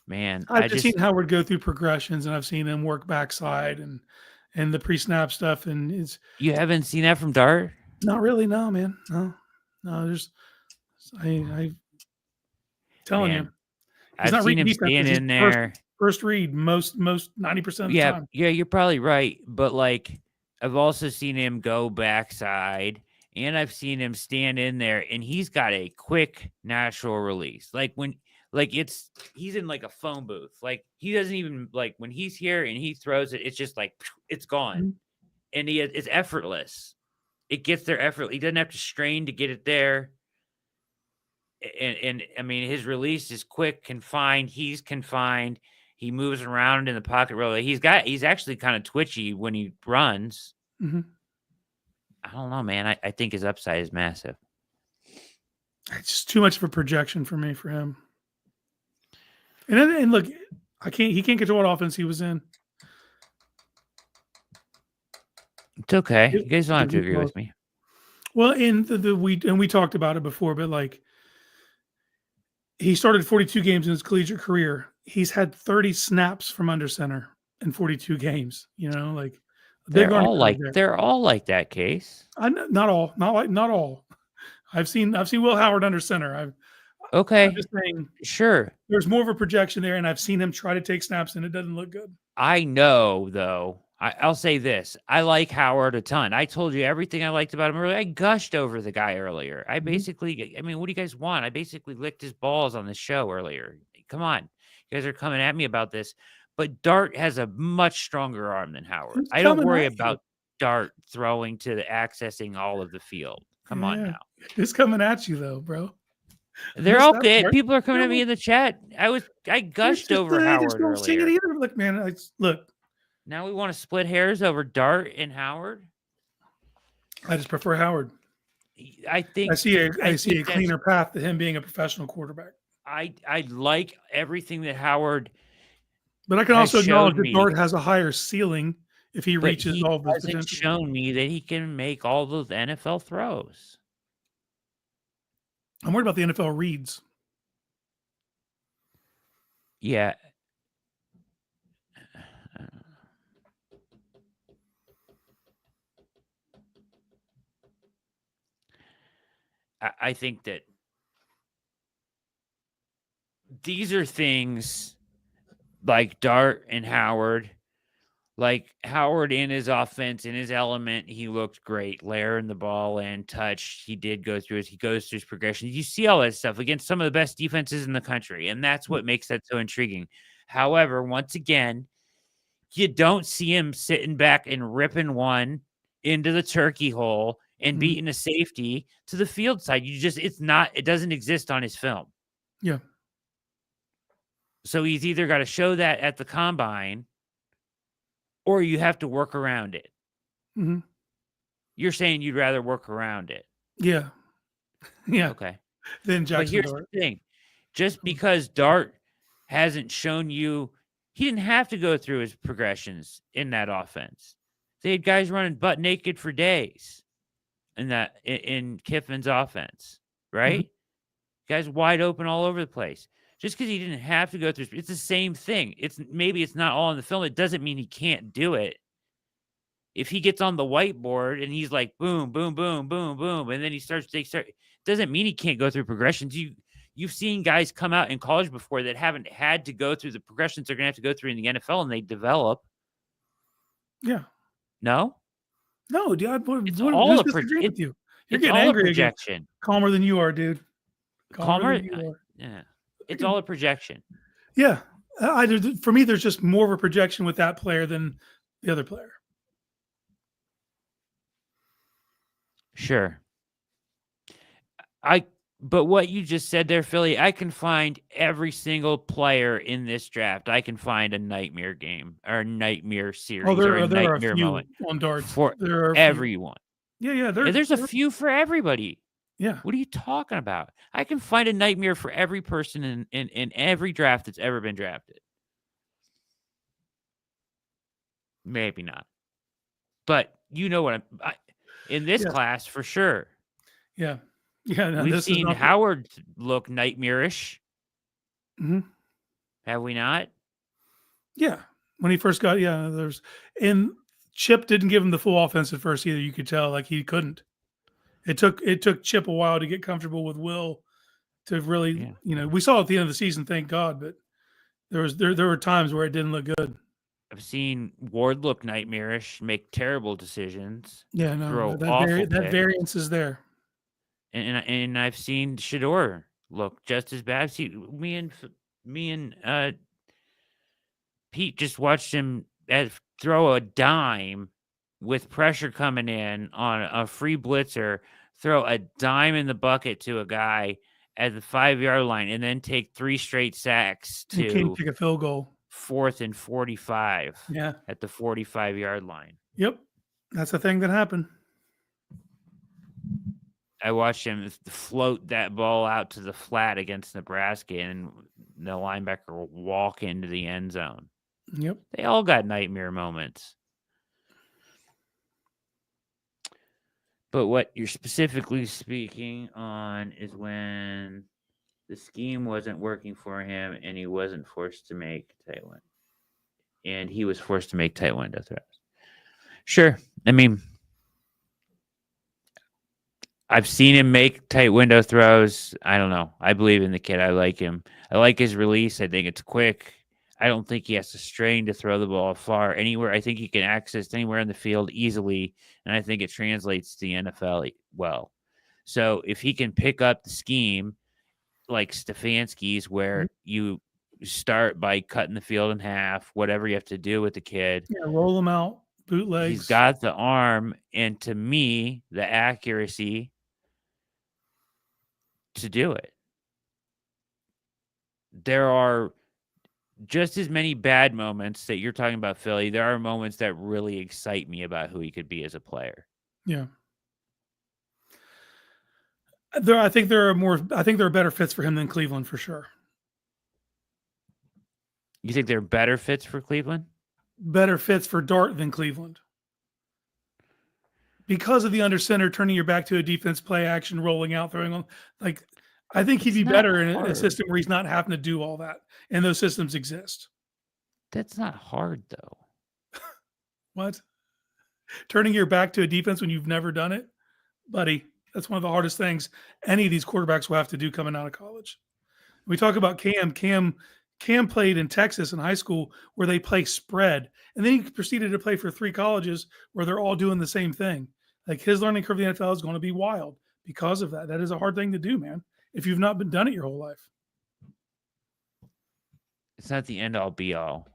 Man, I've just seen Howard go through progressions, and I've seen him work backside and the pre-snap stuff, and you haven't seen that from Dart? Not really, no, man. No. There's I telling you. I've seen him stand in there. First read most 90% of the time. Yeah, you're probably right. But I've also seen him go backside, and I've seen him stand in there, and he's got a quick natural release. He's in a phone booth. He doesn't even when he's here and he throws it, it's just it's gone. Mm-hmm. And it's effortless. It gets there effortlessly. He doesn't have to strain to get it there. And I mean, his release is quick, confined. He's confined. He moves around in the pocket really. He's actually kind of twitchy when he runs. Mm-hmm. I don't know, man. I think his upside is massive. It's just too much of a projection for him. And look, he can't control what offense he was in. It's okay. You guys don't have to agree with me. Well, we talked about it before, but he started 42 games in his collegiate career. He's had 30 snaps from under center in 42 games. They're all like that, Case. Not all. I've seen Will Howard under center. Okay. I'm just saying, sure. There's more of a projection there, and I've seen him try to take snaps, and it doesn't look good. I know, though. I'll say this. I like Howard a ton. I told you everything I liked about him earlier. I gushed over the guy earlier. I basically, I mean, what do you guys want? I basically licked his balls on the show earlier. Come on. You guys are coming at me about this. But Dart has a much stronger arm than Howard. I don't worry about Dart throwing to accessing all of the field. Come on now. It's coming at you, though, bro. They're okay. People are coming at me in the chat. I gushed over Howard earlier. Sing it either. Look, man. Look. Now we want to split hairs over Dart and Howard. I just prefer Howard. I see a cleaner path to him being a professional quarterback. I like everything that Howard. But I can also acknowledge that Dart has a higher ceiling if he reaches all of his potential. He's shown me that he can make all those NFL throws. I'm worried about the NFL reads. Yeah. I think that these are things like Dart and Howard. Like Howard in his offense, in his element, he looked great. Layering the ball in, touch. He did go through he goes through his progression. You see all that stuff against some of the best defenses in the country, and that's what makes that so intriguing. However, once again, you don't see him sitting back and ripping one into the turkey hole and beating a safety to the field side. It doesn't exist on his film. Yeah. So he's either got to show that at the combine or you have to work around it. Mm-hmm. You're saying you'd rather work around it. Yeah. Yeah. Okay. Then Jackson But here's Dart. the thing. Just because Dart hasn't shown you, he didn't have to go through his progressions in that offense. They had guys running butt naked for days in Kiffin's offense, right? Mm-hmm. Guys wide open all over the place. Just because he didn't have to go through, it's the same thing. Maybe it's not all in the film. It doesn't mean he can't do it. If he gets on the whiteboard and he's like, boom, boom, boom, boom, boom, and then it doesn't mean he can't go through progressions. You've seen guys come out in college before that haven't had to go through the progressions they're going to have to go through in the NFL, and they develop. Yeah. No? No, dude. It's all a projection. You're getting angry projection. Again. Calmer than you are, dude. Calmer than you are. Yeah. It's all a projection. Yeah. For me, there's just more of a projection with that player than the other player. Sure. But what you just said there, Philly, I can find every single player in this draft. I can find a nightmare game or a nightmare series or a There are a nightmare few moment on darts. for There are a few. everyone. Yeah. There's a few for everybody. Yeah. What are you talking about? I can find a nightmare for every person in every draft that's ever been drafted. Maybe not. But you know what in this class for sure. Yeah. Yeah. No, We've seen Howard look nightmarish. Mm-hmm. Have we not? Yeah. When he first got, and Chip didn't give him the full offense at first either. You could tell like he couldn't. It took Chip a while to get comfortable with Will to really, we saw at the end of the season, thank God, but there were times where it didn't look good. I've seen Ward look nightmarish, make terrible decisions. Yeah, no, throw that variance is there. And I've seen Shador look just as bad. See, me and Pete just watched him throw a dime with pressure coming in on a free blitzer, throw a dime in the bucket to a guy at the 5-yard line, and then take 3 straight sacks to take a field goal. 4th and 45. Yeah, at the 45-yard line. Yep, that's the thing that happened. I watched him float that ball out to the flat against Nebraska, and the linebacker walk into the end zone. Yep. They all got nightmare moments. But what you're specifically speaking on is when the scheme wasn't working for him and he wasn't forced to make tight window. And he was forced to make tight window throws. Sure. I mean, I've seen him make tight window throws. I don't know. I believe in the kid. I like him. I like his release. I think it's quick. I don't think he has to strain to throw the ball far anywhere. I think he can access anywhere in the field easily, and I think it translates to the NFL well. So if he can pick up the scheme like Stefanski's, where you start by cutting the field in half, whatever you have to do with the kid. Yeah, roll him out, bootlegs. He's got the arm, and to me, the accuracy to do it. There are just as many bad moments that you're talking about, Philly. There are moments that really excite me about who he could be as a player. Yeah. I think there are better fits for him than Cleveland for sure. You think there are better fits for Cleveland? Better fits for Dart than Cleveland. Because of the under center, turning your back to a defense, play action, rolling out, throwing on. Like, I think he'd be better in a system where he's not having to do all that. And those systems exist. That's not hard, though. What? Turning your back to a defense when you've never done it? Buddy, that's one of the hardest things any of these quarterbacks will have to do coming out of college. We talk about Cam. Cam played in Texas in high school where they play spread. And then he proceeded to play for 3 colleges where they're all doing the same thing. Like, his learning curve in the NFL is going to be wild because of that. That is a hard thing to do, man, if you've not been done it your whole life. It's not the end all be all.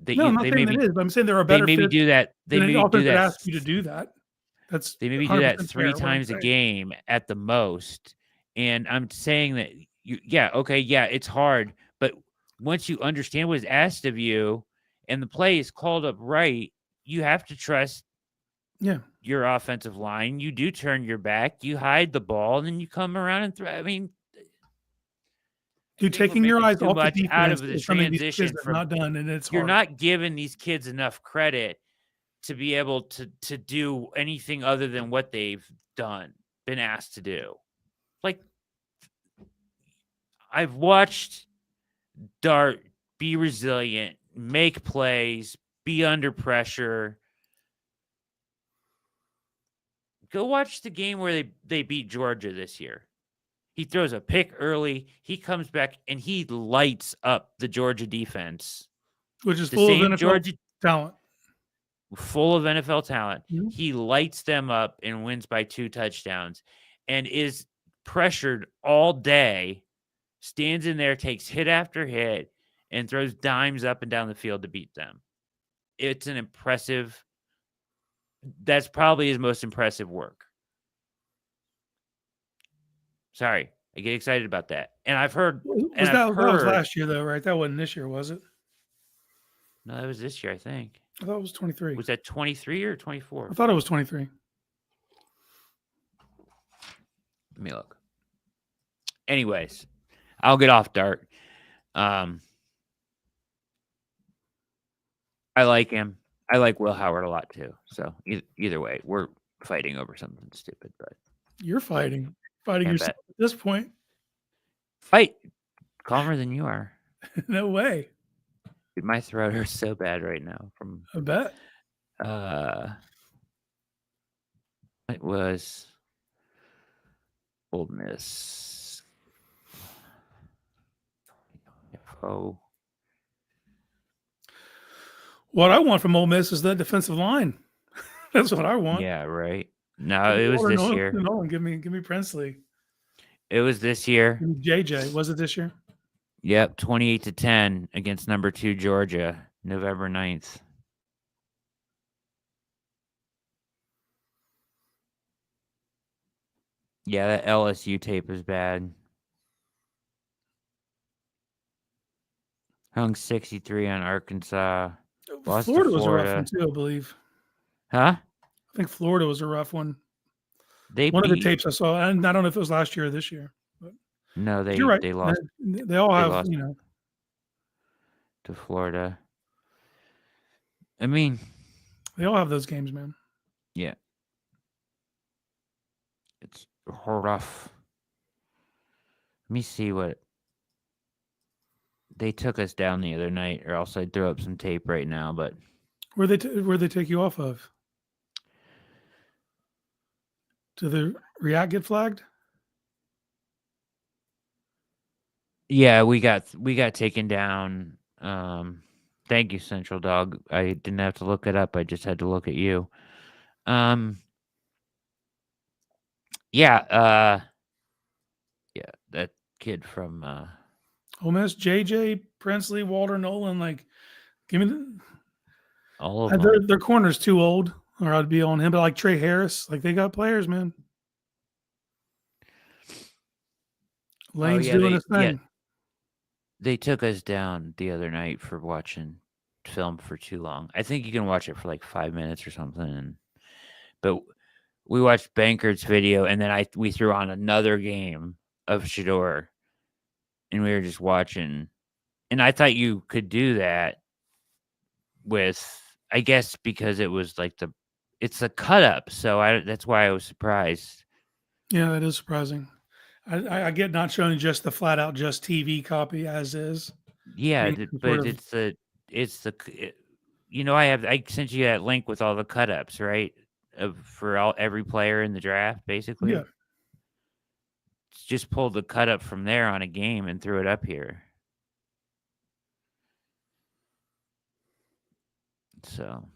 I'm not saying it is, but I'm saying there are better. They maybe do that. They maybe do that. Ask you to do that. They maybe do that 3 times a game at the most. And I'm saying that it's hard, but once you understand what is asked of you and the play is called up right, you have to trust your offensive line. You do turn your back, you hide the ball, and then you come around and throw. I mean, taking your eyes off the defense out of the transition from not done, and it's you're hard. not giving these kids enough credit to be able to do anything other than what they've been asked to do. Like, I've watched Dart be resilient, make plays, be under pressure. Go watch the game where they beat Georgia this year. He throws a pick early. He comes back and he lights up the Georgia defense, which is full of NFL talent. Full of NFL talent. Mm-hmm. He lights them up and wins by 2 touchdowns and is pressured all day, stands in there, takes hit after hit, and throws dimes up and down the field to beat them. It's an impressive. That's probably his most impressive work. Sorry, I get excited about that. And I've heard. That was last year, though, right? That wasn't this year, was it? No, that was this year, I think. I thought it was 23. Was that 23 or 24? I thought it was 23. Let me look. Anyways, I'll get off Dart. I like him. I like Will Howard a lot too. So either way, we're fighting over something stupid. But you're fighting yourself at this point. Fight calmer than you are. No way. Dude, my throat hurts so bad right now. I bet. It was Ole Miss. Oh. What I want from Ole Miss is that defensive line. That's what I want. Yeah, right. No, it was this year. No, give me Princely. It was this year. JJ, was it this year? Yep, 28-10 against number 2 Georgia, November 9th. Yeah, that LSU tape is bad. Hung 63 on Arkansas. Florida was a rough one too, I believe. Huh? I think Florida was a rough one. One of the tapes I saw, and I don't know if it was last year or this year. But no, you're right. They lost. They all have, to Florida. I mean, they all have those games, man. Yeah. It's rough. Let me see what they took us down the other night, or else I'd throw up some tape right now. But where they take you off of? Did the React get flagged? Yeah, we got taken down. Thank you, Central Dog. I didn't have to look it up. I just had to look at you. Yeah, that kid from Ole Miss, JJ, Princely, Walter Nolan, like, give me all of them. Their corner's too old, or I'd be on him. But like Trey Harris, like they got players, man. Lane's doing his thing. Yeah. They took us down the other night for watching film for too long. I think you can watch it for like 5 minutes or something. But we watched Banker's video, and then we threw on another game of Shador, and we were just watching. And I thought you could do that with, I guess, because it was like it's a cut up. So that's why I was surprised. Yeah, that is surprising. I get not showing just the flat out just TV copy as is. Yeah, but it's the I sent you that link with all the cut ups, right? For every player in the draft, basically. Yeah. Just pulled the cut up from there on a game and threw it up here. So,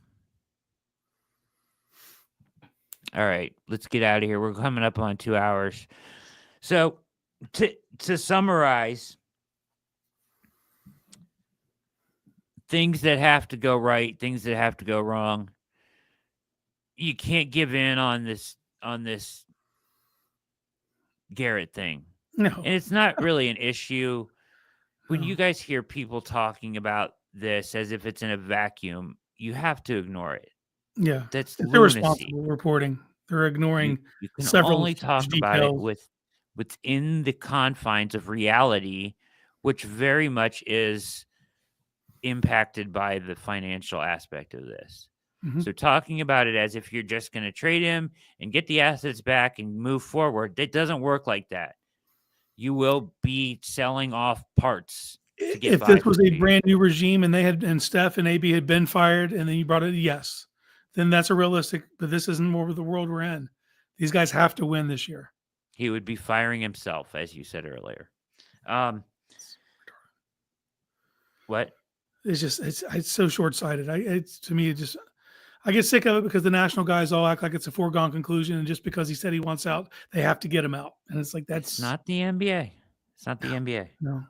all right, let's get out of here. We're coming up on 2 hours. So, to summarize, things that have to go right, things that have to go wrong. You can't give in on this Garrett thing. No. And it's not really an issue. When you guys hear people talking about this as if it's in a vacuum, you have to ignore it. Yeah. That's irresponsible reporting. They're ignoring you can several only talk about it within the confines of reality, which very much is impacted by the financial aspect of this. Mm-hmm. So talking about it as if you're just going to trade him and get the assets back and move forward, it doesn't work like that. You will be selling off parts. If this was a brand new regime and Steph and AB had been fired and then you brought it, yes, then that's a realistic. But this isn't more of the world we're in. These guys have to win this year. He would be firing himself, as you said earlier. What? It's just it's so short-sighted. To me, I get sick of it because the national guys all act like it's a foregone conclusion, and just because he said he wants out, they have to get him out. And it's like that's not the NBA. It's not the NBA. No.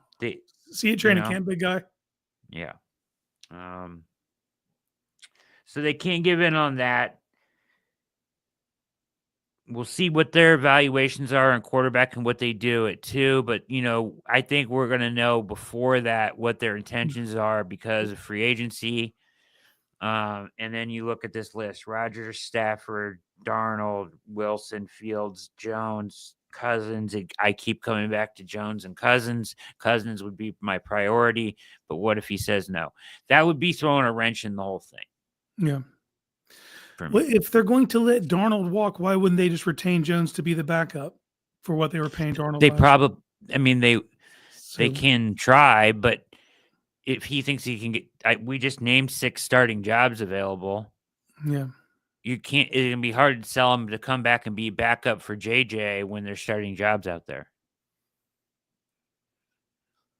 See you at training camp, big guy. Yeah. So they can't give in on that. We'll see what their evaluations are on quarterback and what they do at 2. But, I think we're going to know before that what their intentions are because of free agency. And then you look at this list: Rodgers, Stafford, Darnold, Wilson, Fields, Jones, Cousins. I keep coming back to Jones and Cousins. Cousins would be my priority. But what if he says no? That would be throwing a wrench in the whole thing. Yeah. Well, if they're going to let Darnold walk, why wouldn't they just retain Jones to be the backup for what they were paying Darnold? They probably, they can try, but if he thinks he can get, we just named 6 starting jobs available. Yeah. You can't, it's going to be hard to sell him to come back and be backup for JJ when there's starting jobs out there.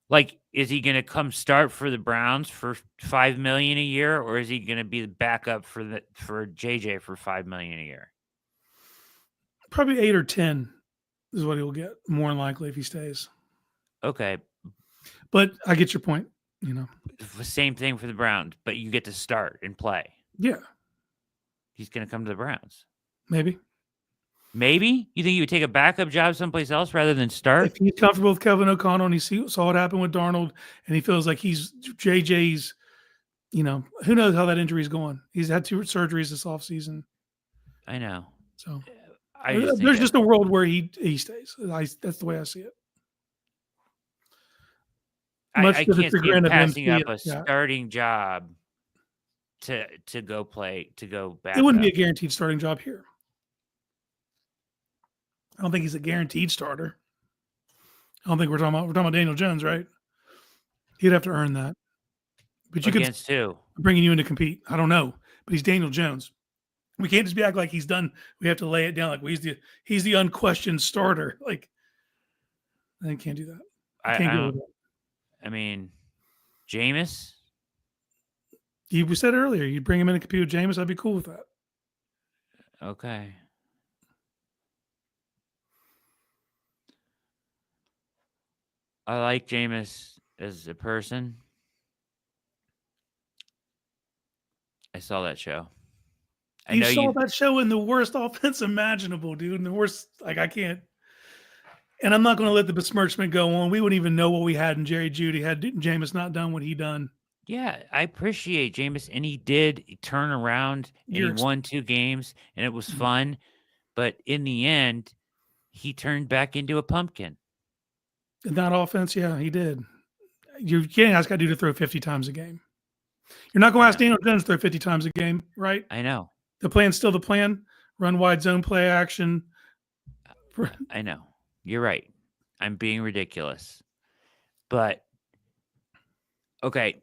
Like, is he going to come start for the Browns for $5 million a year, or is he going to be the backup for JJ for $5 million a year? Probably 8 or 10 is what he'll get, more than likely, if he stays. Okay, but I get your point. The same thing for the Browns, but you get to start and play. Yeah, he's going to come to the Browns. Maybe you think you would take a backup job someplace else rather than start? If he's comfortable with Kevin O'Connell and he saw what happened with Darnold, and he feels like he's JJ's, who knows how that injury's going. He's had 2 surgeries this offseason. I know. So there's just a world where he stays. That's the way I see it. I can't see him passing up a starting job to go back. It wouldn't be a guaranteed starting job here. I don't think he's a guaranteed starter. I don't think we're talking about Daniel Jones, right? He'd have to earn that. But you against who? Bringing you in to compete. I don't know, but he's Daniel Jones. We can't just be acting like he's done. We have to lay it down like he's the unquestioned starter. Like, I can't do that. I can't go with that. I mean, Jameis. You said earlier you'd bring him in and compete with Jameis. I'd be cool with that. Okay. I like Jameis as a person. I saw that show. You saw that show in the worst offense imaginable, dude. In the worst, I can't. And I'm not going to let the besmirchment go on. We wouldn't even know what we had in Jerry Jeudy had Jameis not done what he done. Yeah, I appreciate Jameis, and he did turn around, and he won 2 games, and it was fun. But in the end, he turned back into a pumpkin. In that offense, yeah, he did. You can't ask a dude to throw 50 times a game. You're not going to ask Daniel Jones to throw 50 times a game, right? I know. The plan's still the plan. Run wide zone, play action. I know. You're right. I'm being ridiculous. But, okay,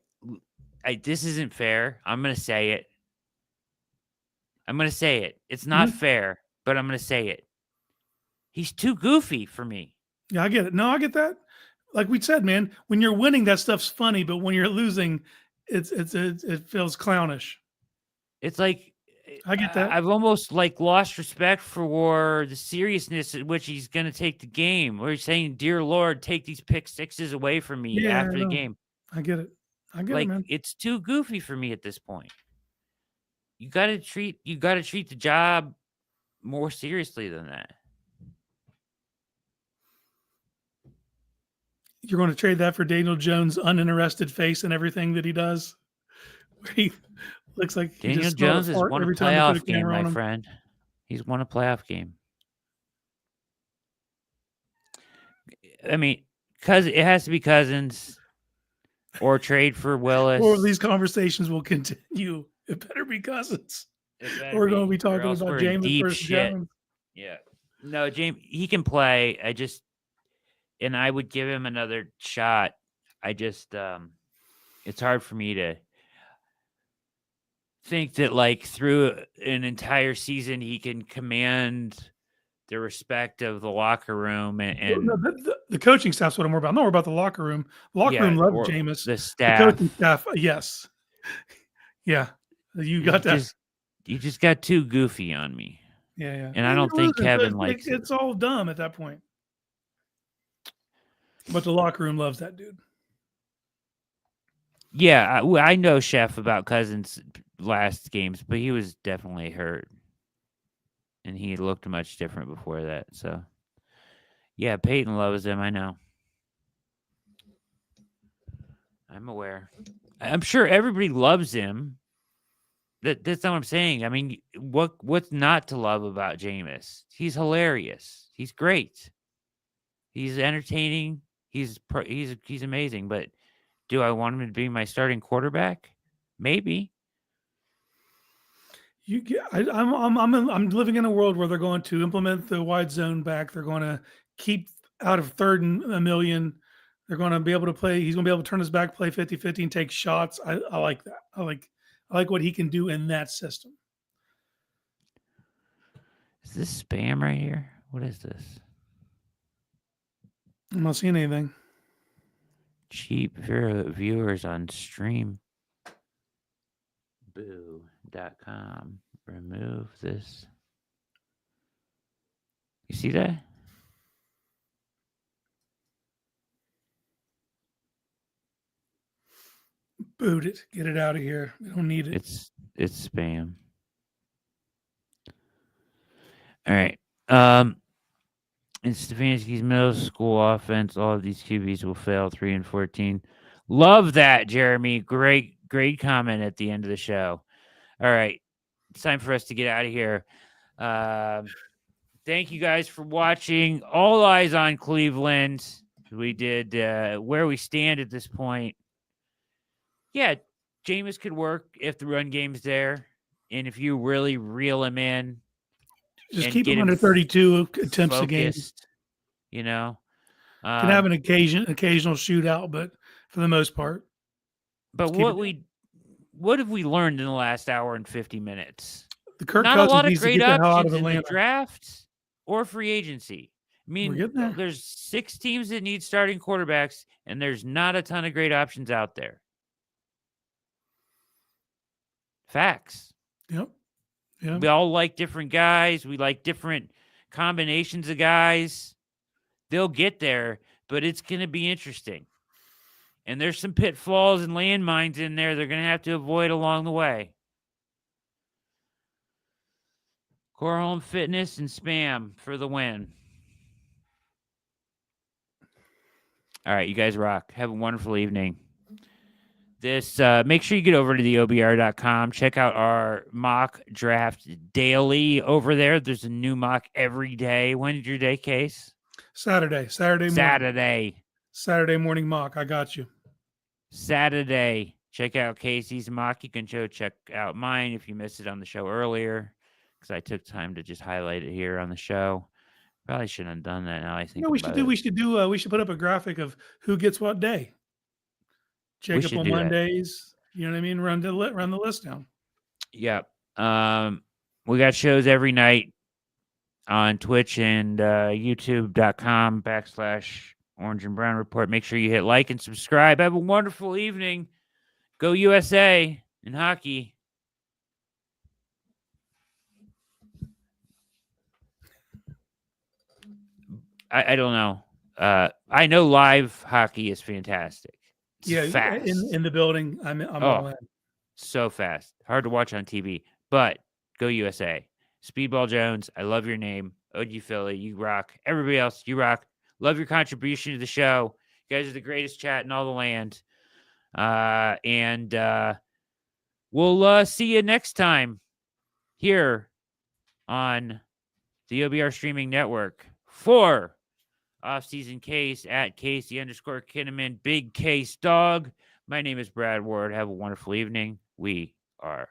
this isn't fair. I'm going to say it. It's not fair, but I'm going to say it. He's too goofy for me. Yeah, I get it. No, I get that. Like we said, man, when you're winning, that stuff's funny, but when you're losing, it feels clownish. It's like, I get that. I've almost lost respect for the seriousness at which he's going to take the game. Where he's saying, "Dear Lord, take these pick sixes away from me after the game." I get it. I get it, man. It's too goofy for me at this point. You got to treat the job more seriously than that. You're going to trade that for Daniel Jones' uninterested face and everything that he does, where he looks like Daniel Jones has won a playoff game, my friend. He's won a playoff game. I mean, it has to be Cousins or trade for Willis. Or these conversations will continue. It better be Cousins. We're going to be talking about James versus Jones. Yeah. No, James, he can play. And I would give him another shot. It's hard for me to think that through an entire season he can command the respect of the locker room and the coaching staff's what I'm worried about. I'm not worried about the locker room. The locker room loves Jameis. The staff, the coaching staff, yes, yeah, you got that. You just got too goofy on me. Yeah. And I don't think Kevin likes it. It's all dumb at that point. But the locker room loves that dude. Yeah, I know Chef about Cousins' last games, but he was definitely hurt, and he looked much different before that. So, yeah, Peyton loves him. I know. I'm aware. I'm sure everybody loves him. That's not what I'm saying. I mean, what's not to love about Jameis? He's hilarious. He's great. He's entertaining. He's amazing. But do I want him to be my starting quarterback? Maybe. I'm living in a world where they're going to implement the wide zone back. They're going to keep out of third and a million. They're going to be able to play. He's going to be able to turn his back, play 50-50 and take shots. I like that. I like what he can do in that system. Is this spam right here? What is this? I'm not seeing anything. Cheap viewers on stream. Boo.com. Remove this. You see that? Boot it. Get it out of here. We don't need it. It's spam. All right. In Stefanski's middle school offense, all of these QBs will fail 3 and 14. Love that, Jeremy. Great comment at the end of the show. All right. It's time for us to get out of here. Thank you guys for watching. All eyes on Cleveland. We did where we stand at this point. Yeah, Jameis could work if the run game's there. And if you really reel him in. Just keep him under 32 attempts a game. You know, can have an occasional shootout, but for the most part. But what have we learned in the last hour and 50 minutes? Not a lot of great options in the draft or free agency. I mean, there's 6 teams that need starting quarterbacks, and there's not a ton of great options out there. Facts. Yep. Yeah. We all like different guys. We like different combinations of guys. They'll get there, but it's going to be interesting. And there's some pitfalls and landmines in there they're going to have to avoid along the way. Core Home Fitness and Spam for the win. All right, you guys rock. Have a wonderful evening. Make sure you get over to the OBR.com. Check out our mock draft daily over there. There's a new mock every day. When did your day, Case? Saturday morning mock. I got you. Saturday. Check out Casey's mock. You can check out mine if you missed it on the show earlier, because I took time to just highlight it here on the show. Probably shouldn't have done that. Now I think we should put up a graphic of who gets what day. Jacob on Mondays. You know what I mean? Run the list down. Yep. We got shows every night on Twitch and youtube.com/Orange and Brown Report. Make sure you hit like and subscribe. Have a wonderful evening. Go USA in hockey. I don't know. I know live hockey is fantastic. It's fast. In the building. I'm all in. So fast. Hard to watch on TV. But go USA. Speedball Jones, I love your name. OG Philly, you rock. Everybody else, you rock. Love your contribution to the show. You guys are the greatest chat in all the land. And we'll see you next time here on the OBR Streaming Network for Offseason Case at Casey_Kinnamon. Big Case Dog. My name is Brad Ward. Have a wonderful evening. We are